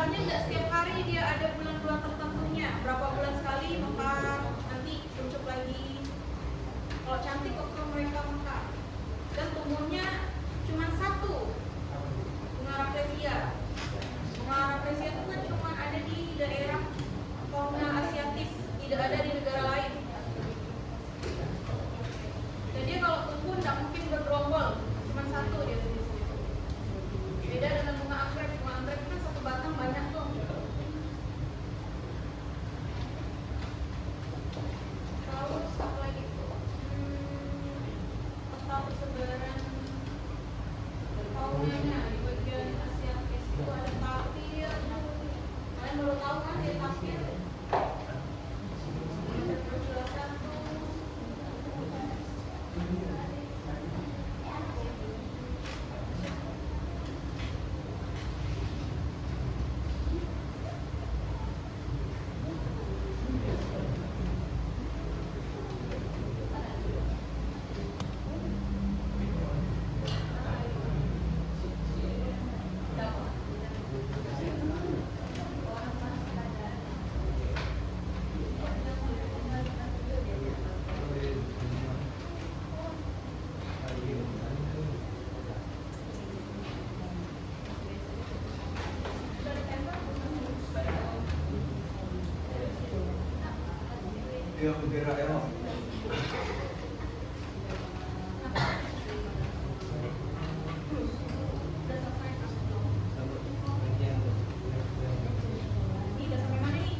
S1: mekarnya nggak setiap hari, dia ada bulan-bulan tertentunya. Berapa bulan sekali mekar, nanti kuncup lagi. Kalau cantik waktu mereka mekar. Dan tumbuhnya cuma satu, bunga rafflesia. Bunga rafflesia itu kan cuma ada di daerah fauna asiatis, tidak ada di negara lain. Dan dia kalau tumbuh tidak mungkin bergerombol, cuma satu dia tumbuh. Beda dengan bunga anggrek. Bunga anggrek kan satu batang banyak tuh. Terus apa lagi tuh? Peta persebaran faunanya di bagian asiatis itu ada tapir. Kalian baru tahu kan dia tapir? Ada satu.
S6: Yang bergerak ya, Mas.
S1: Ini udah sampai mana nih?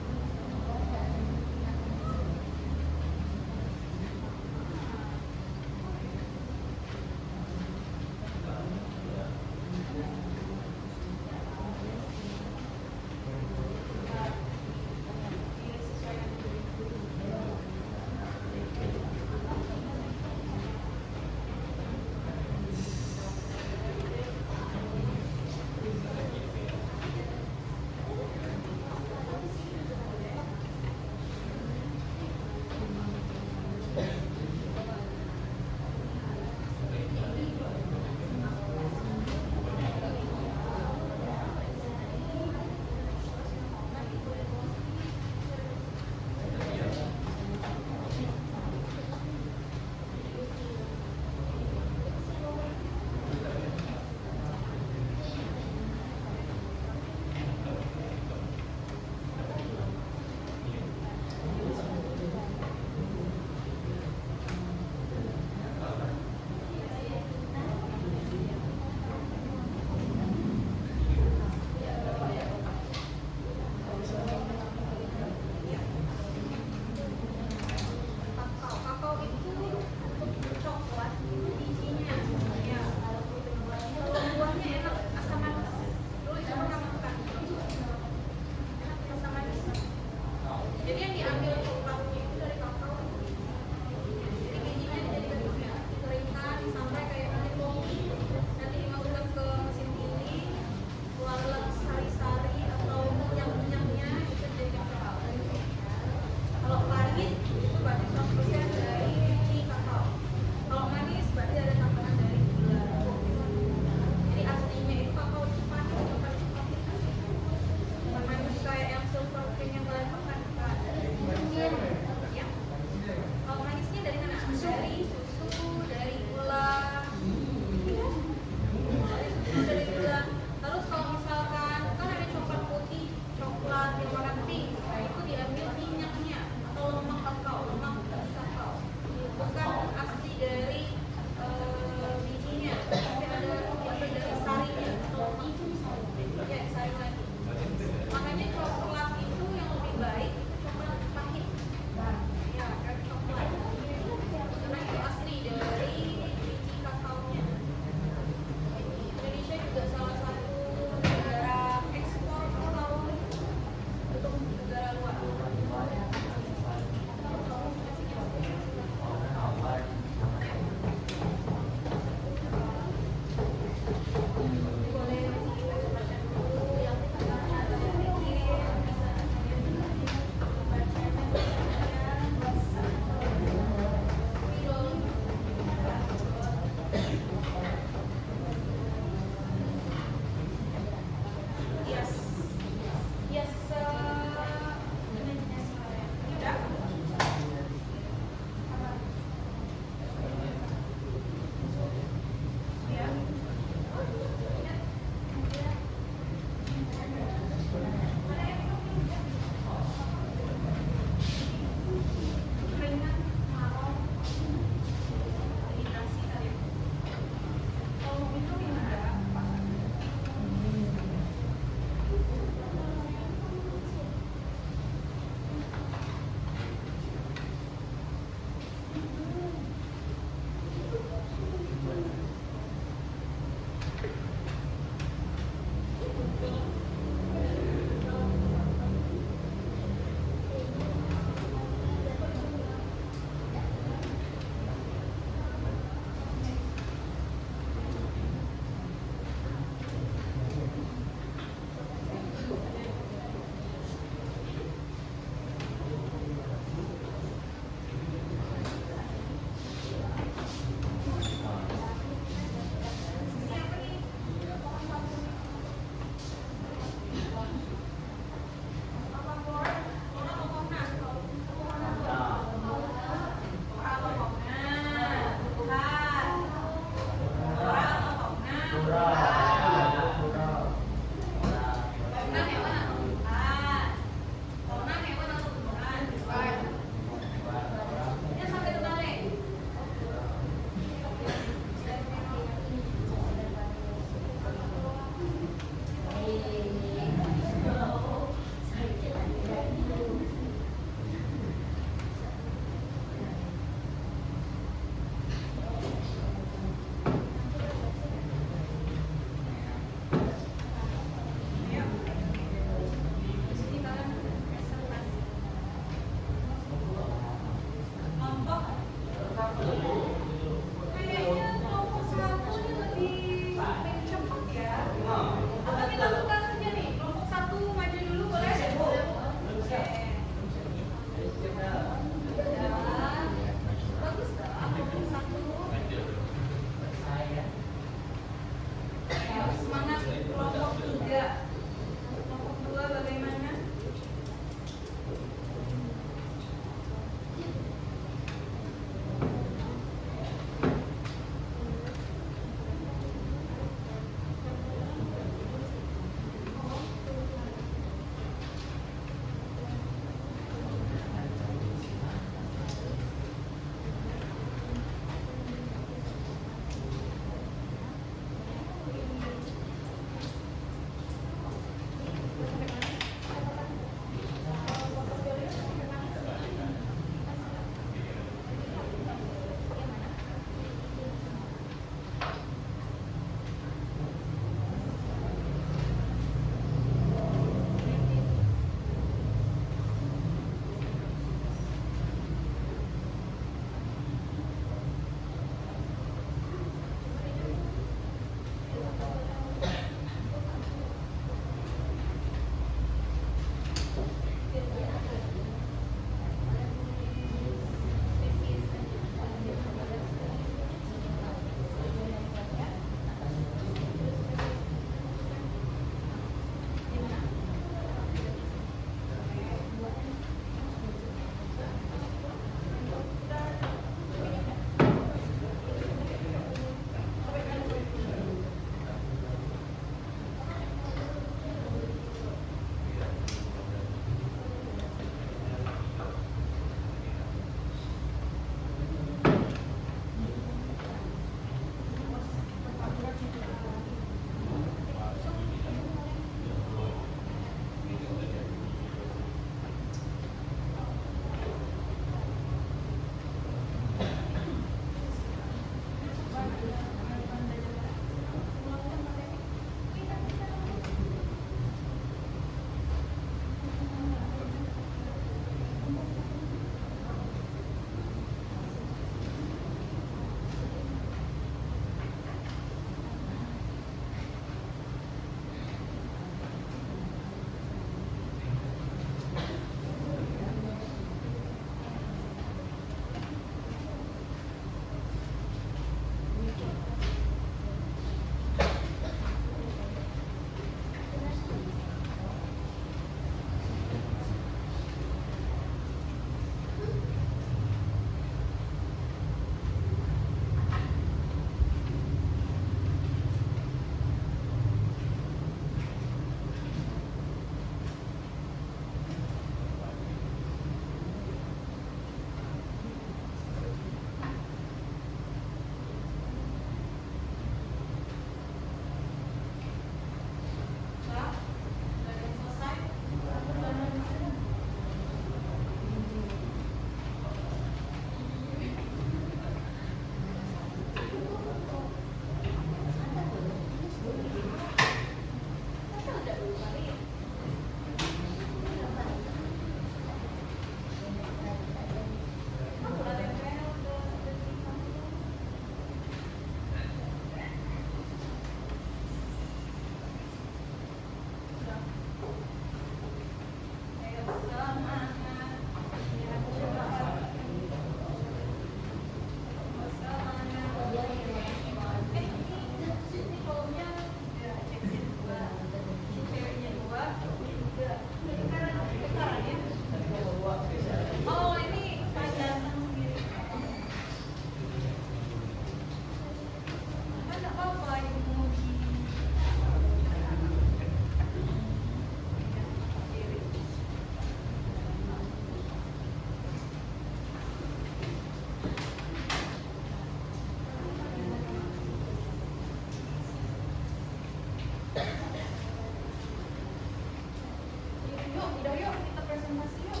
S1: yuk, kita presentasi yuk.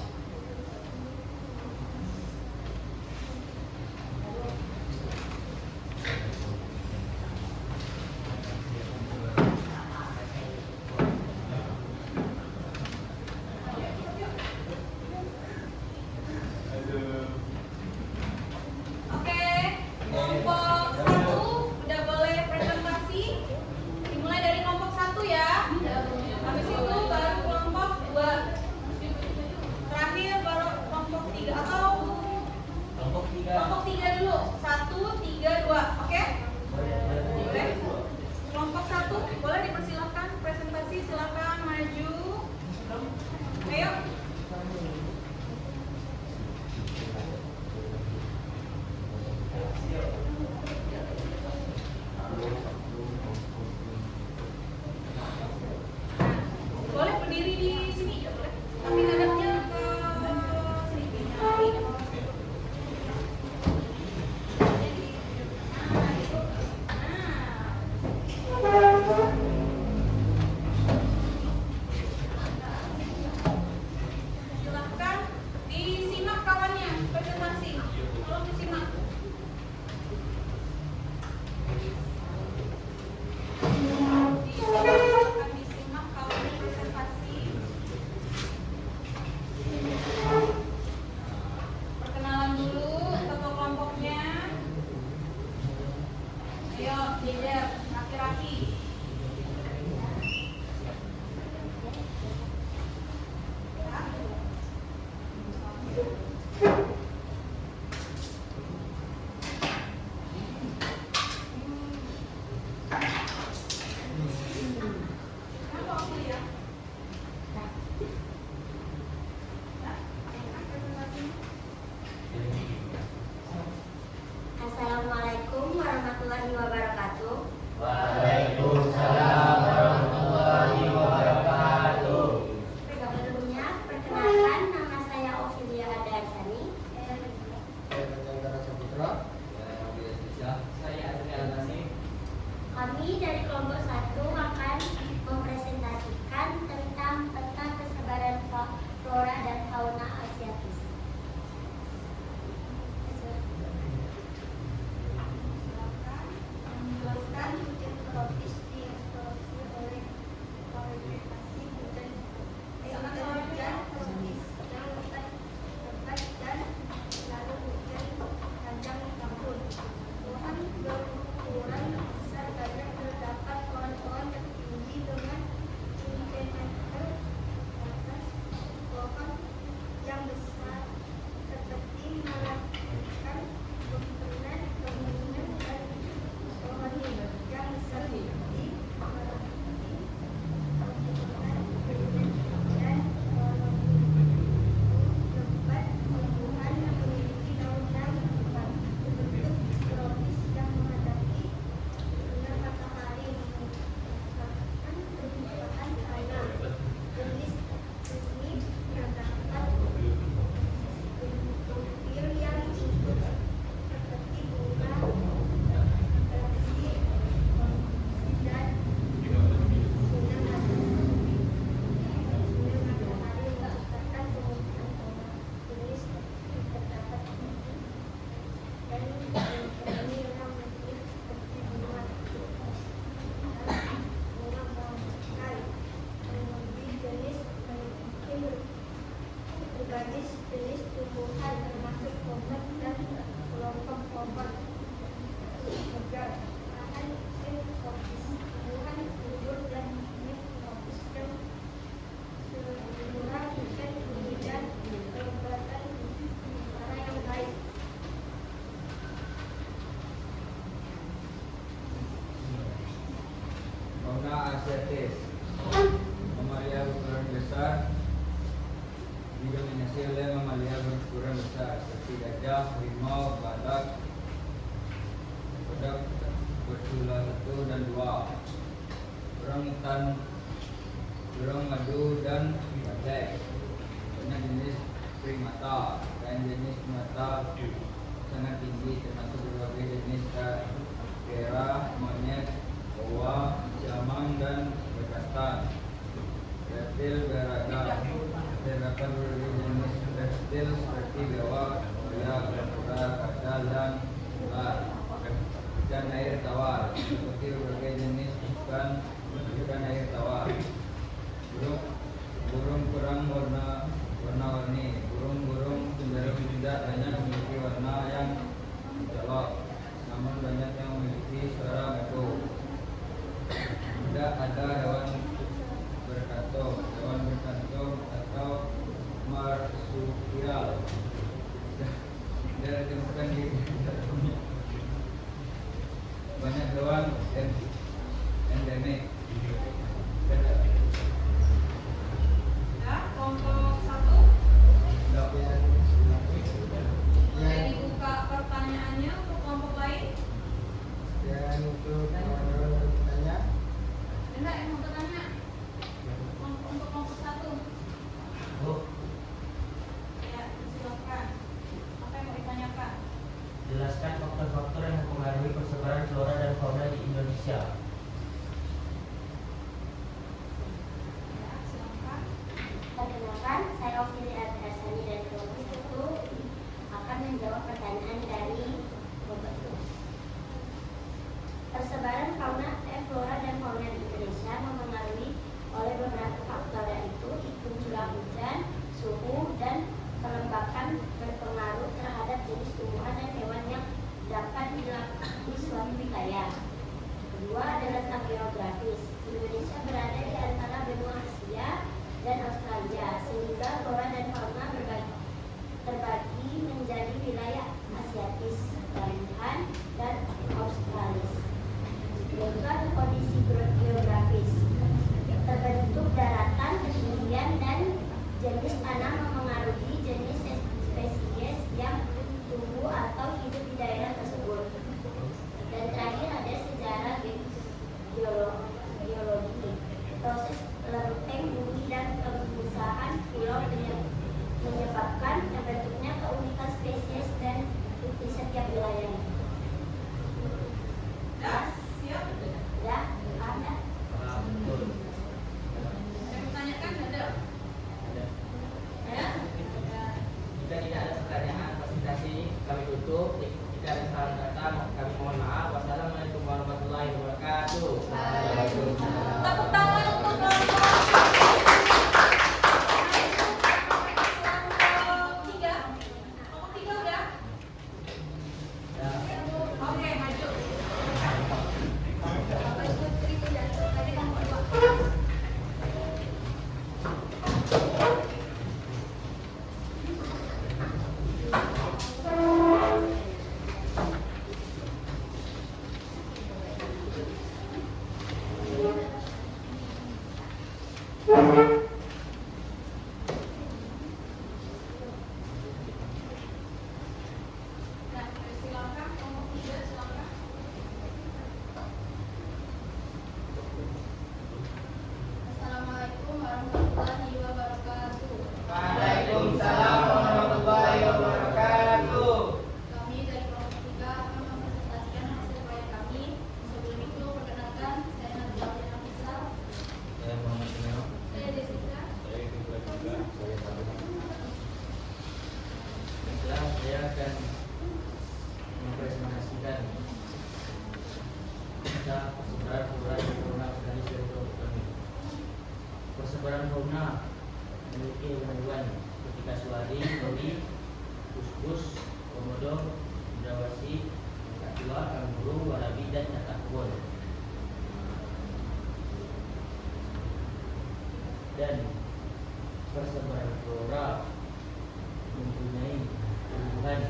S1: Oke, kelompok 1 udah boleh presentasi. Dimulai dari kelompok 1 ya. Habis itu baru kelompok 2. Terakhir baru kelompok 3 atau
S2: Kelompok 3.
S1: kelompok 3 dulu. 1, 3, 2. Oke? Boleh. Kelompok 1 boleh dipersilahkan presentasi, silakan maju. Ayo. Boleh berdiri di sini, boleh. Tapi ngadepnya ke sini. Silahkan disimak kawannya presentasi. Tolong disimak. Silahkan disimak kawannya presentasi. Perkenalan dulu ketua kelompoknya. Ayo, leader, laki-laki. Kenapa waktu ya?
S6: Assalamualaikum warahmatullahi wabarakatuh.
S2: Waalaikumsalam warahmatullahi wabarakatuh.
S6: Sebelumnya, perkenalkan nama saya Ovilia Adarsani. Kami dari kelompok 1 akan mempresentasikan tentang peta persebaran flora dan fauna Asiatis.
S1: Silakan menjelaskan.
S6: Tropis dieksplorasi oleh vegetasi hujan dan tropis yang lebat dan lalu hujan panjang tahun. Pohon berukuran besar banyak terdapat pohon-pohon tertinggi dengan centimeter atas pohon yang besar seperti melakukan bempenan, kemudian dan pohon yang besar seperti melati, dan lebat tumbuhan yang memiliki daun yang lebat berbentuk tropis yang menghadapi sinar matahari merupakan anak jenis ini terdapat bentukil yang cukup seperti bunga galaksi dan sinar matahari merupakan tumbuhan jenis terdapat dan ini yang bentuk seperti bunga bunga bangkai memiliki jenis memiliki berbagai jenis tumbuhan termasuk pohon dan kelompok pohon segar lahan tropis tumbuhan subur dan tropis dan seluruh hujan dan kelembapan udara yang baik.
S7: Fauna Asiatis, mamalia berukuran besar, didominasi oleh mamalia berukuran besar seperti gajah, harimau, badak, badak bersula 1 dan 2, orangutan, burung madu dan bajai. Banyak jenis primata dan jenis primata sangat tinggi termasuk berbagai jenis kera, monyet, boa, jamang dan bekantan. Reptil beragam, terdapat berbagai jenis reptil seperti biawak, buaya, kura-kura, kadal, dan ular. Dan air tawar seperti berbagai jenis ikan air tawar. Burung kurang warna-warni. Burung-burung cenderung tidak banyak memiliki warna yang mencolok, namun banyak yang memiliki suara merdu. Tidak ada hewan berkantung atau marsupial. Tidak ditemukan di banyak hewan endemik.
S1: Ya, kelompok 1. Boleh dibuka pertanyaannya untuk kelompok lain?
S8: Dan untuk teman-teman bertanya,
S1: Enggak yang mau bertanya? Untuk kelompok 1.
S2: Bu,
S1: Ya, silakan. Apa yang mau ditanyakan?
S2: jelaskan faktor-faktor yang mempengaruhi persebaran flora dan fauna di Indonesia.
S1: Ya, silakan.
S6: Perkenalkan, saya Ofili Artasani dari kelompok 1 akan menjawab pertanyaan dari kelompok 2. Persebaran flora dan fauna di Indonesia mempengaruhi oleh beberapa faktor, yaitu iklim curah hujan, suhu, dan kelembapan berpengaruh terhadap jenis tumbuhan dan hewan yang dapat di suatu wilayah. Kedua adalah letak geografis. Indonesia berada di antara benua Asia dan Australia, sehingga flora dan fauna terbagi menjadi wilayah Asiatis, Barihan, dan Australis. Kedua, kondisi geografis. Terbentuk daratan, ketinggian, dan jenis tanah mempengaruhi jenis spesies yang tumbuh atau hidup di daerah tersebut. Dan terakhir ada sejarah geologi. Proses lempeng bumi dan kebusahan pulau menyebabkan terbentuknya keunikan spesies dan di setiap wilayah.
S1: Ya, siap.
S6: Ya, ada.
S2: Betul.
S1: Saya bertanyakan ada?
S2: Ada.
S1: Ya.
S2: Jika tidak ada pertanyaan, presentasi ini kami tutup. Jika ada salah kata, kami mohon maaf. Wassalamualaikum warahmatullahi wabarakatuh.
S7: Waalaikumsalam.
S1: Tepuk tangan untuk kelompok 3. Kelompok 3 udah?
S2: Ya.
S1: Oke, maju. Nah, silakan kelompok 3, silakan.
S3: Assalamualaikum warahmatullahi wabarakatuh.
S8: Waalaikumsalam warahmatullahi wabarakatuh.
S3: Kami dari kelompok 3 akan mempresentasikan hasil proyek kami. Sebelum itu, perkenalkan, saya Nadia Nafisa,
S2: Saya Muhammad Imam.
S3: saya Jessica.
S2: Baiklah, saya akan mempresentasikan tentang persebaran flora dan fauna dari seluruh kami. Persebaran fauna memiliki hewan-hewan seperti kasuari, babi, kuskus, komodo, cendrawasih, kakatua, kanguru, warabi, dan cacah kebon. Dan persebaran flora mempunyai tumbuhan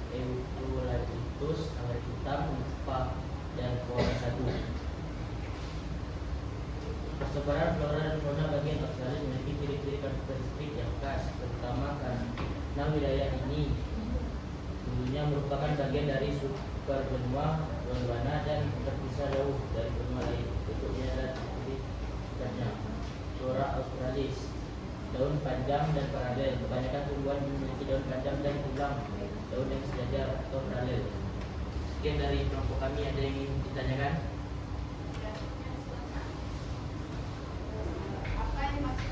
S2: Eucalyptus, anggrek hitam, nipah, dan pohon sagu. Persebaran flora dan fauna bagian Australia memiliki ciri-ciri karakteristik yang khas, terutama karena wilayah ini dulunya merupakan bagian dari superbenua Gondwana dan terpisah jauh dari benua lain. Bentuknya adalah seperti berikutnya. Flora Australis, daun panjang dan paralel. Kebanyakan tumbuhan memiliki daun panjang dan tulang daun yang sejajar atau paralel. Sekian dari kelompok kami. Ada yang ingin ditanyakan?
S1: Apa yang dimaksud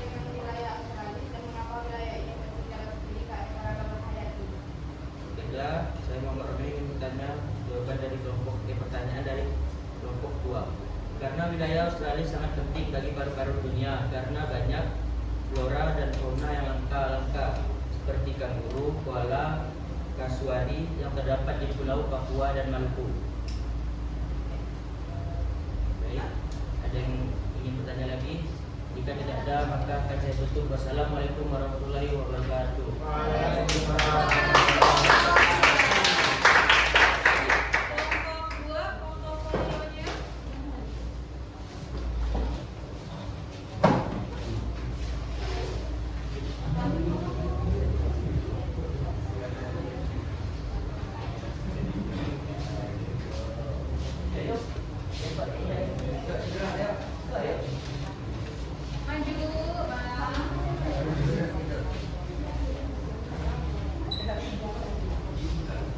S2: Karena wilayah Australia sangat penting bagi paru-paru dunia karena banyak flora dan fauna yang langka seperti kanguru, koala, kasuari yang terdapat di Pulau Papua dan Maluku. Baik, ada yang ingin bertanya lagi? Jika tidak ada, maka akan saya tutup. Wassalamualaikum warahmatullahi wabarakatuh.
S1: Kelompok 2 portofolionya. Maju Bang.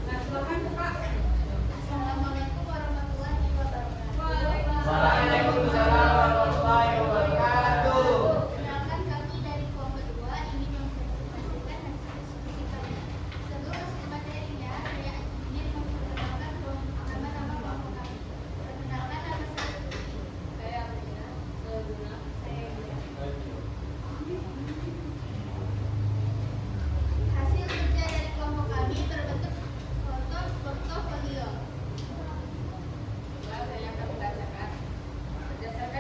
S1: Nah, silakan Pak.
S3: Assalamualaikum warahmatullahi wabarakatuh.
S8: Waalaikumsalam warahmatullahi wabarakatuh.
S3: Perkenalkan kami dari kelompok 2 ingin mempresentasikan hasil diskusi kami. Sebelum masuk ke materinya, saya ingin memperkenalkan nama-nama kelompok kami. Perkenalkan nama saya Tuti.
S1: Saya Alina. Saya Luna.
S3: Saya Yulia. Hasil kerja dari kelompok kami berbentuk portofolio.
S1: Saya akan membacakan. Berdasarkan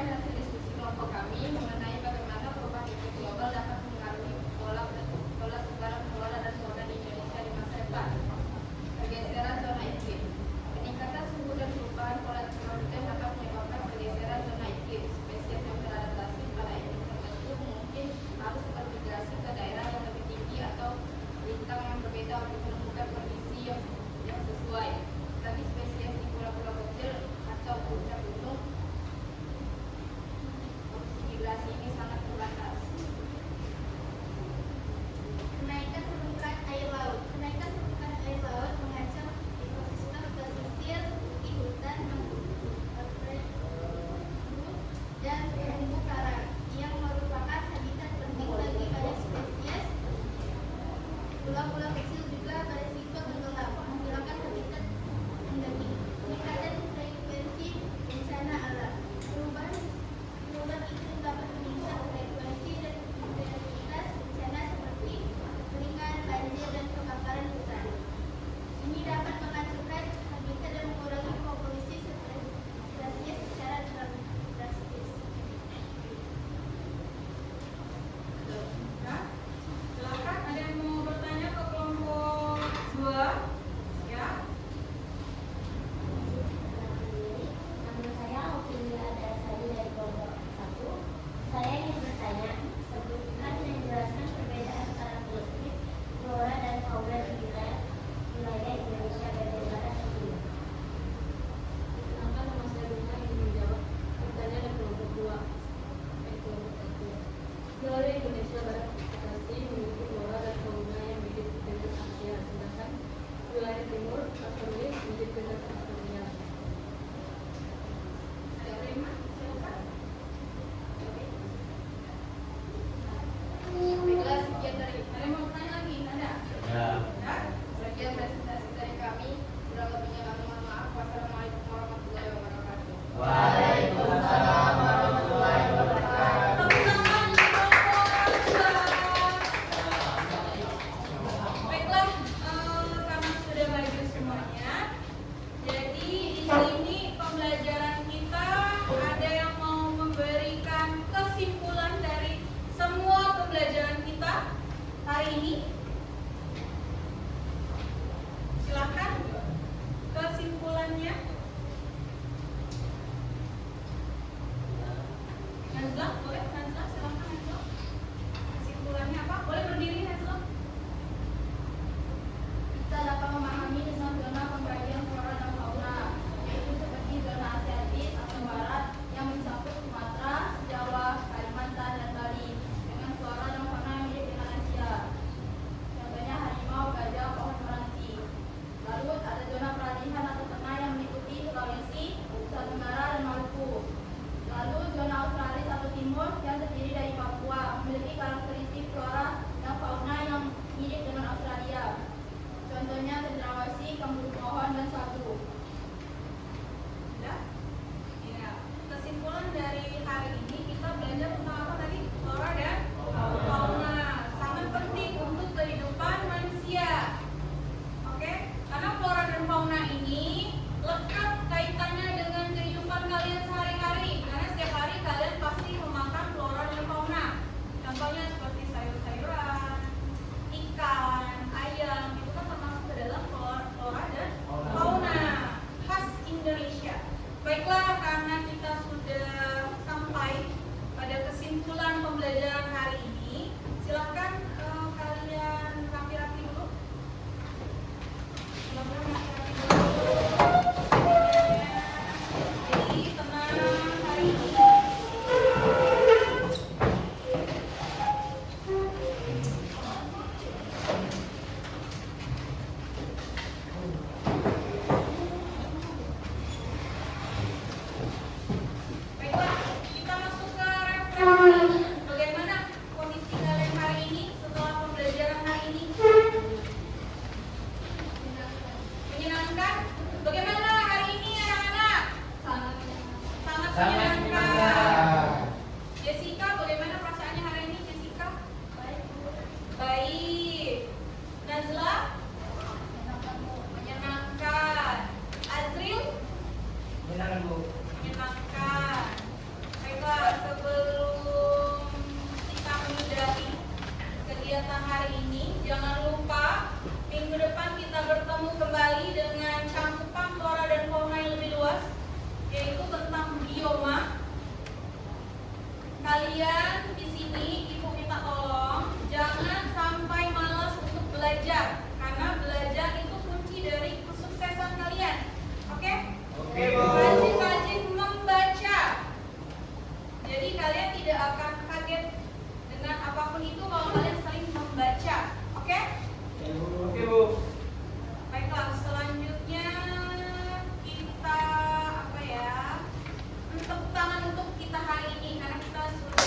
S1: untuk kita hari ini karena kita sudah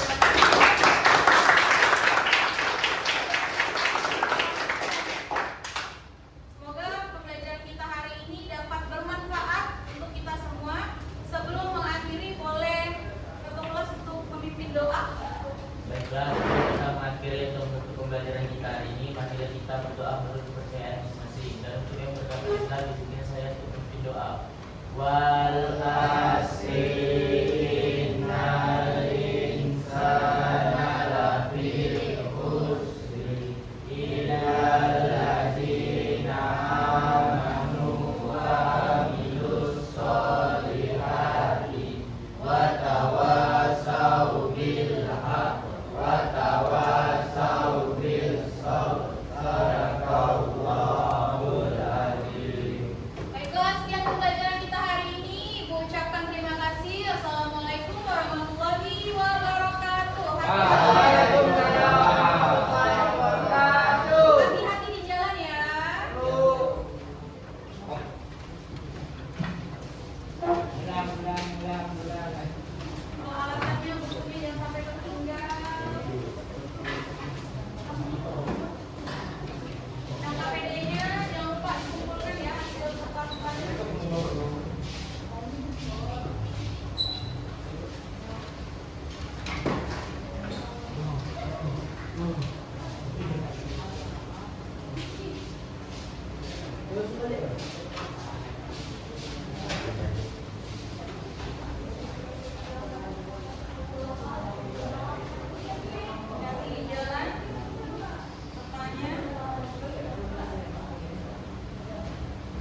S1: semoga pembelajaran kita hari ini dapat bermanfaat untuk kita semua. Sebelum mengakhiri boleh ketua untuk memimpin doa.
S2: Baiklah, kita mengakhiri untuk menutup pembelajaran kita hari ini. Marilah kita berdoa menurut kepercayaan masing-masing. Dan untuk yang beragama Islam, izinkan saya untuk memimpin doa. Wal asri innal insana lafi khusri illal ladzina amanu wa amilus solihati wa tawassaw bil haqq wa tawassaw bis sabr. Sadaqallahul adzim.
S1: Baiklah, sekian pembelajaran kita hari ini. Ibu ucapkan terima kasih. Assalamualaikum warahmatullahi wabarakatuh.
S8: Waalaikumsalam warahmatullahi wabarakatuh.
S1: Hati-hati di jalan ya. Kalau alasannya bukunya jangan sampai tertinggal. Yang KPD-nya jangan lupa dikumpulkan ya hasil pertemuan.
S2: Terus balik.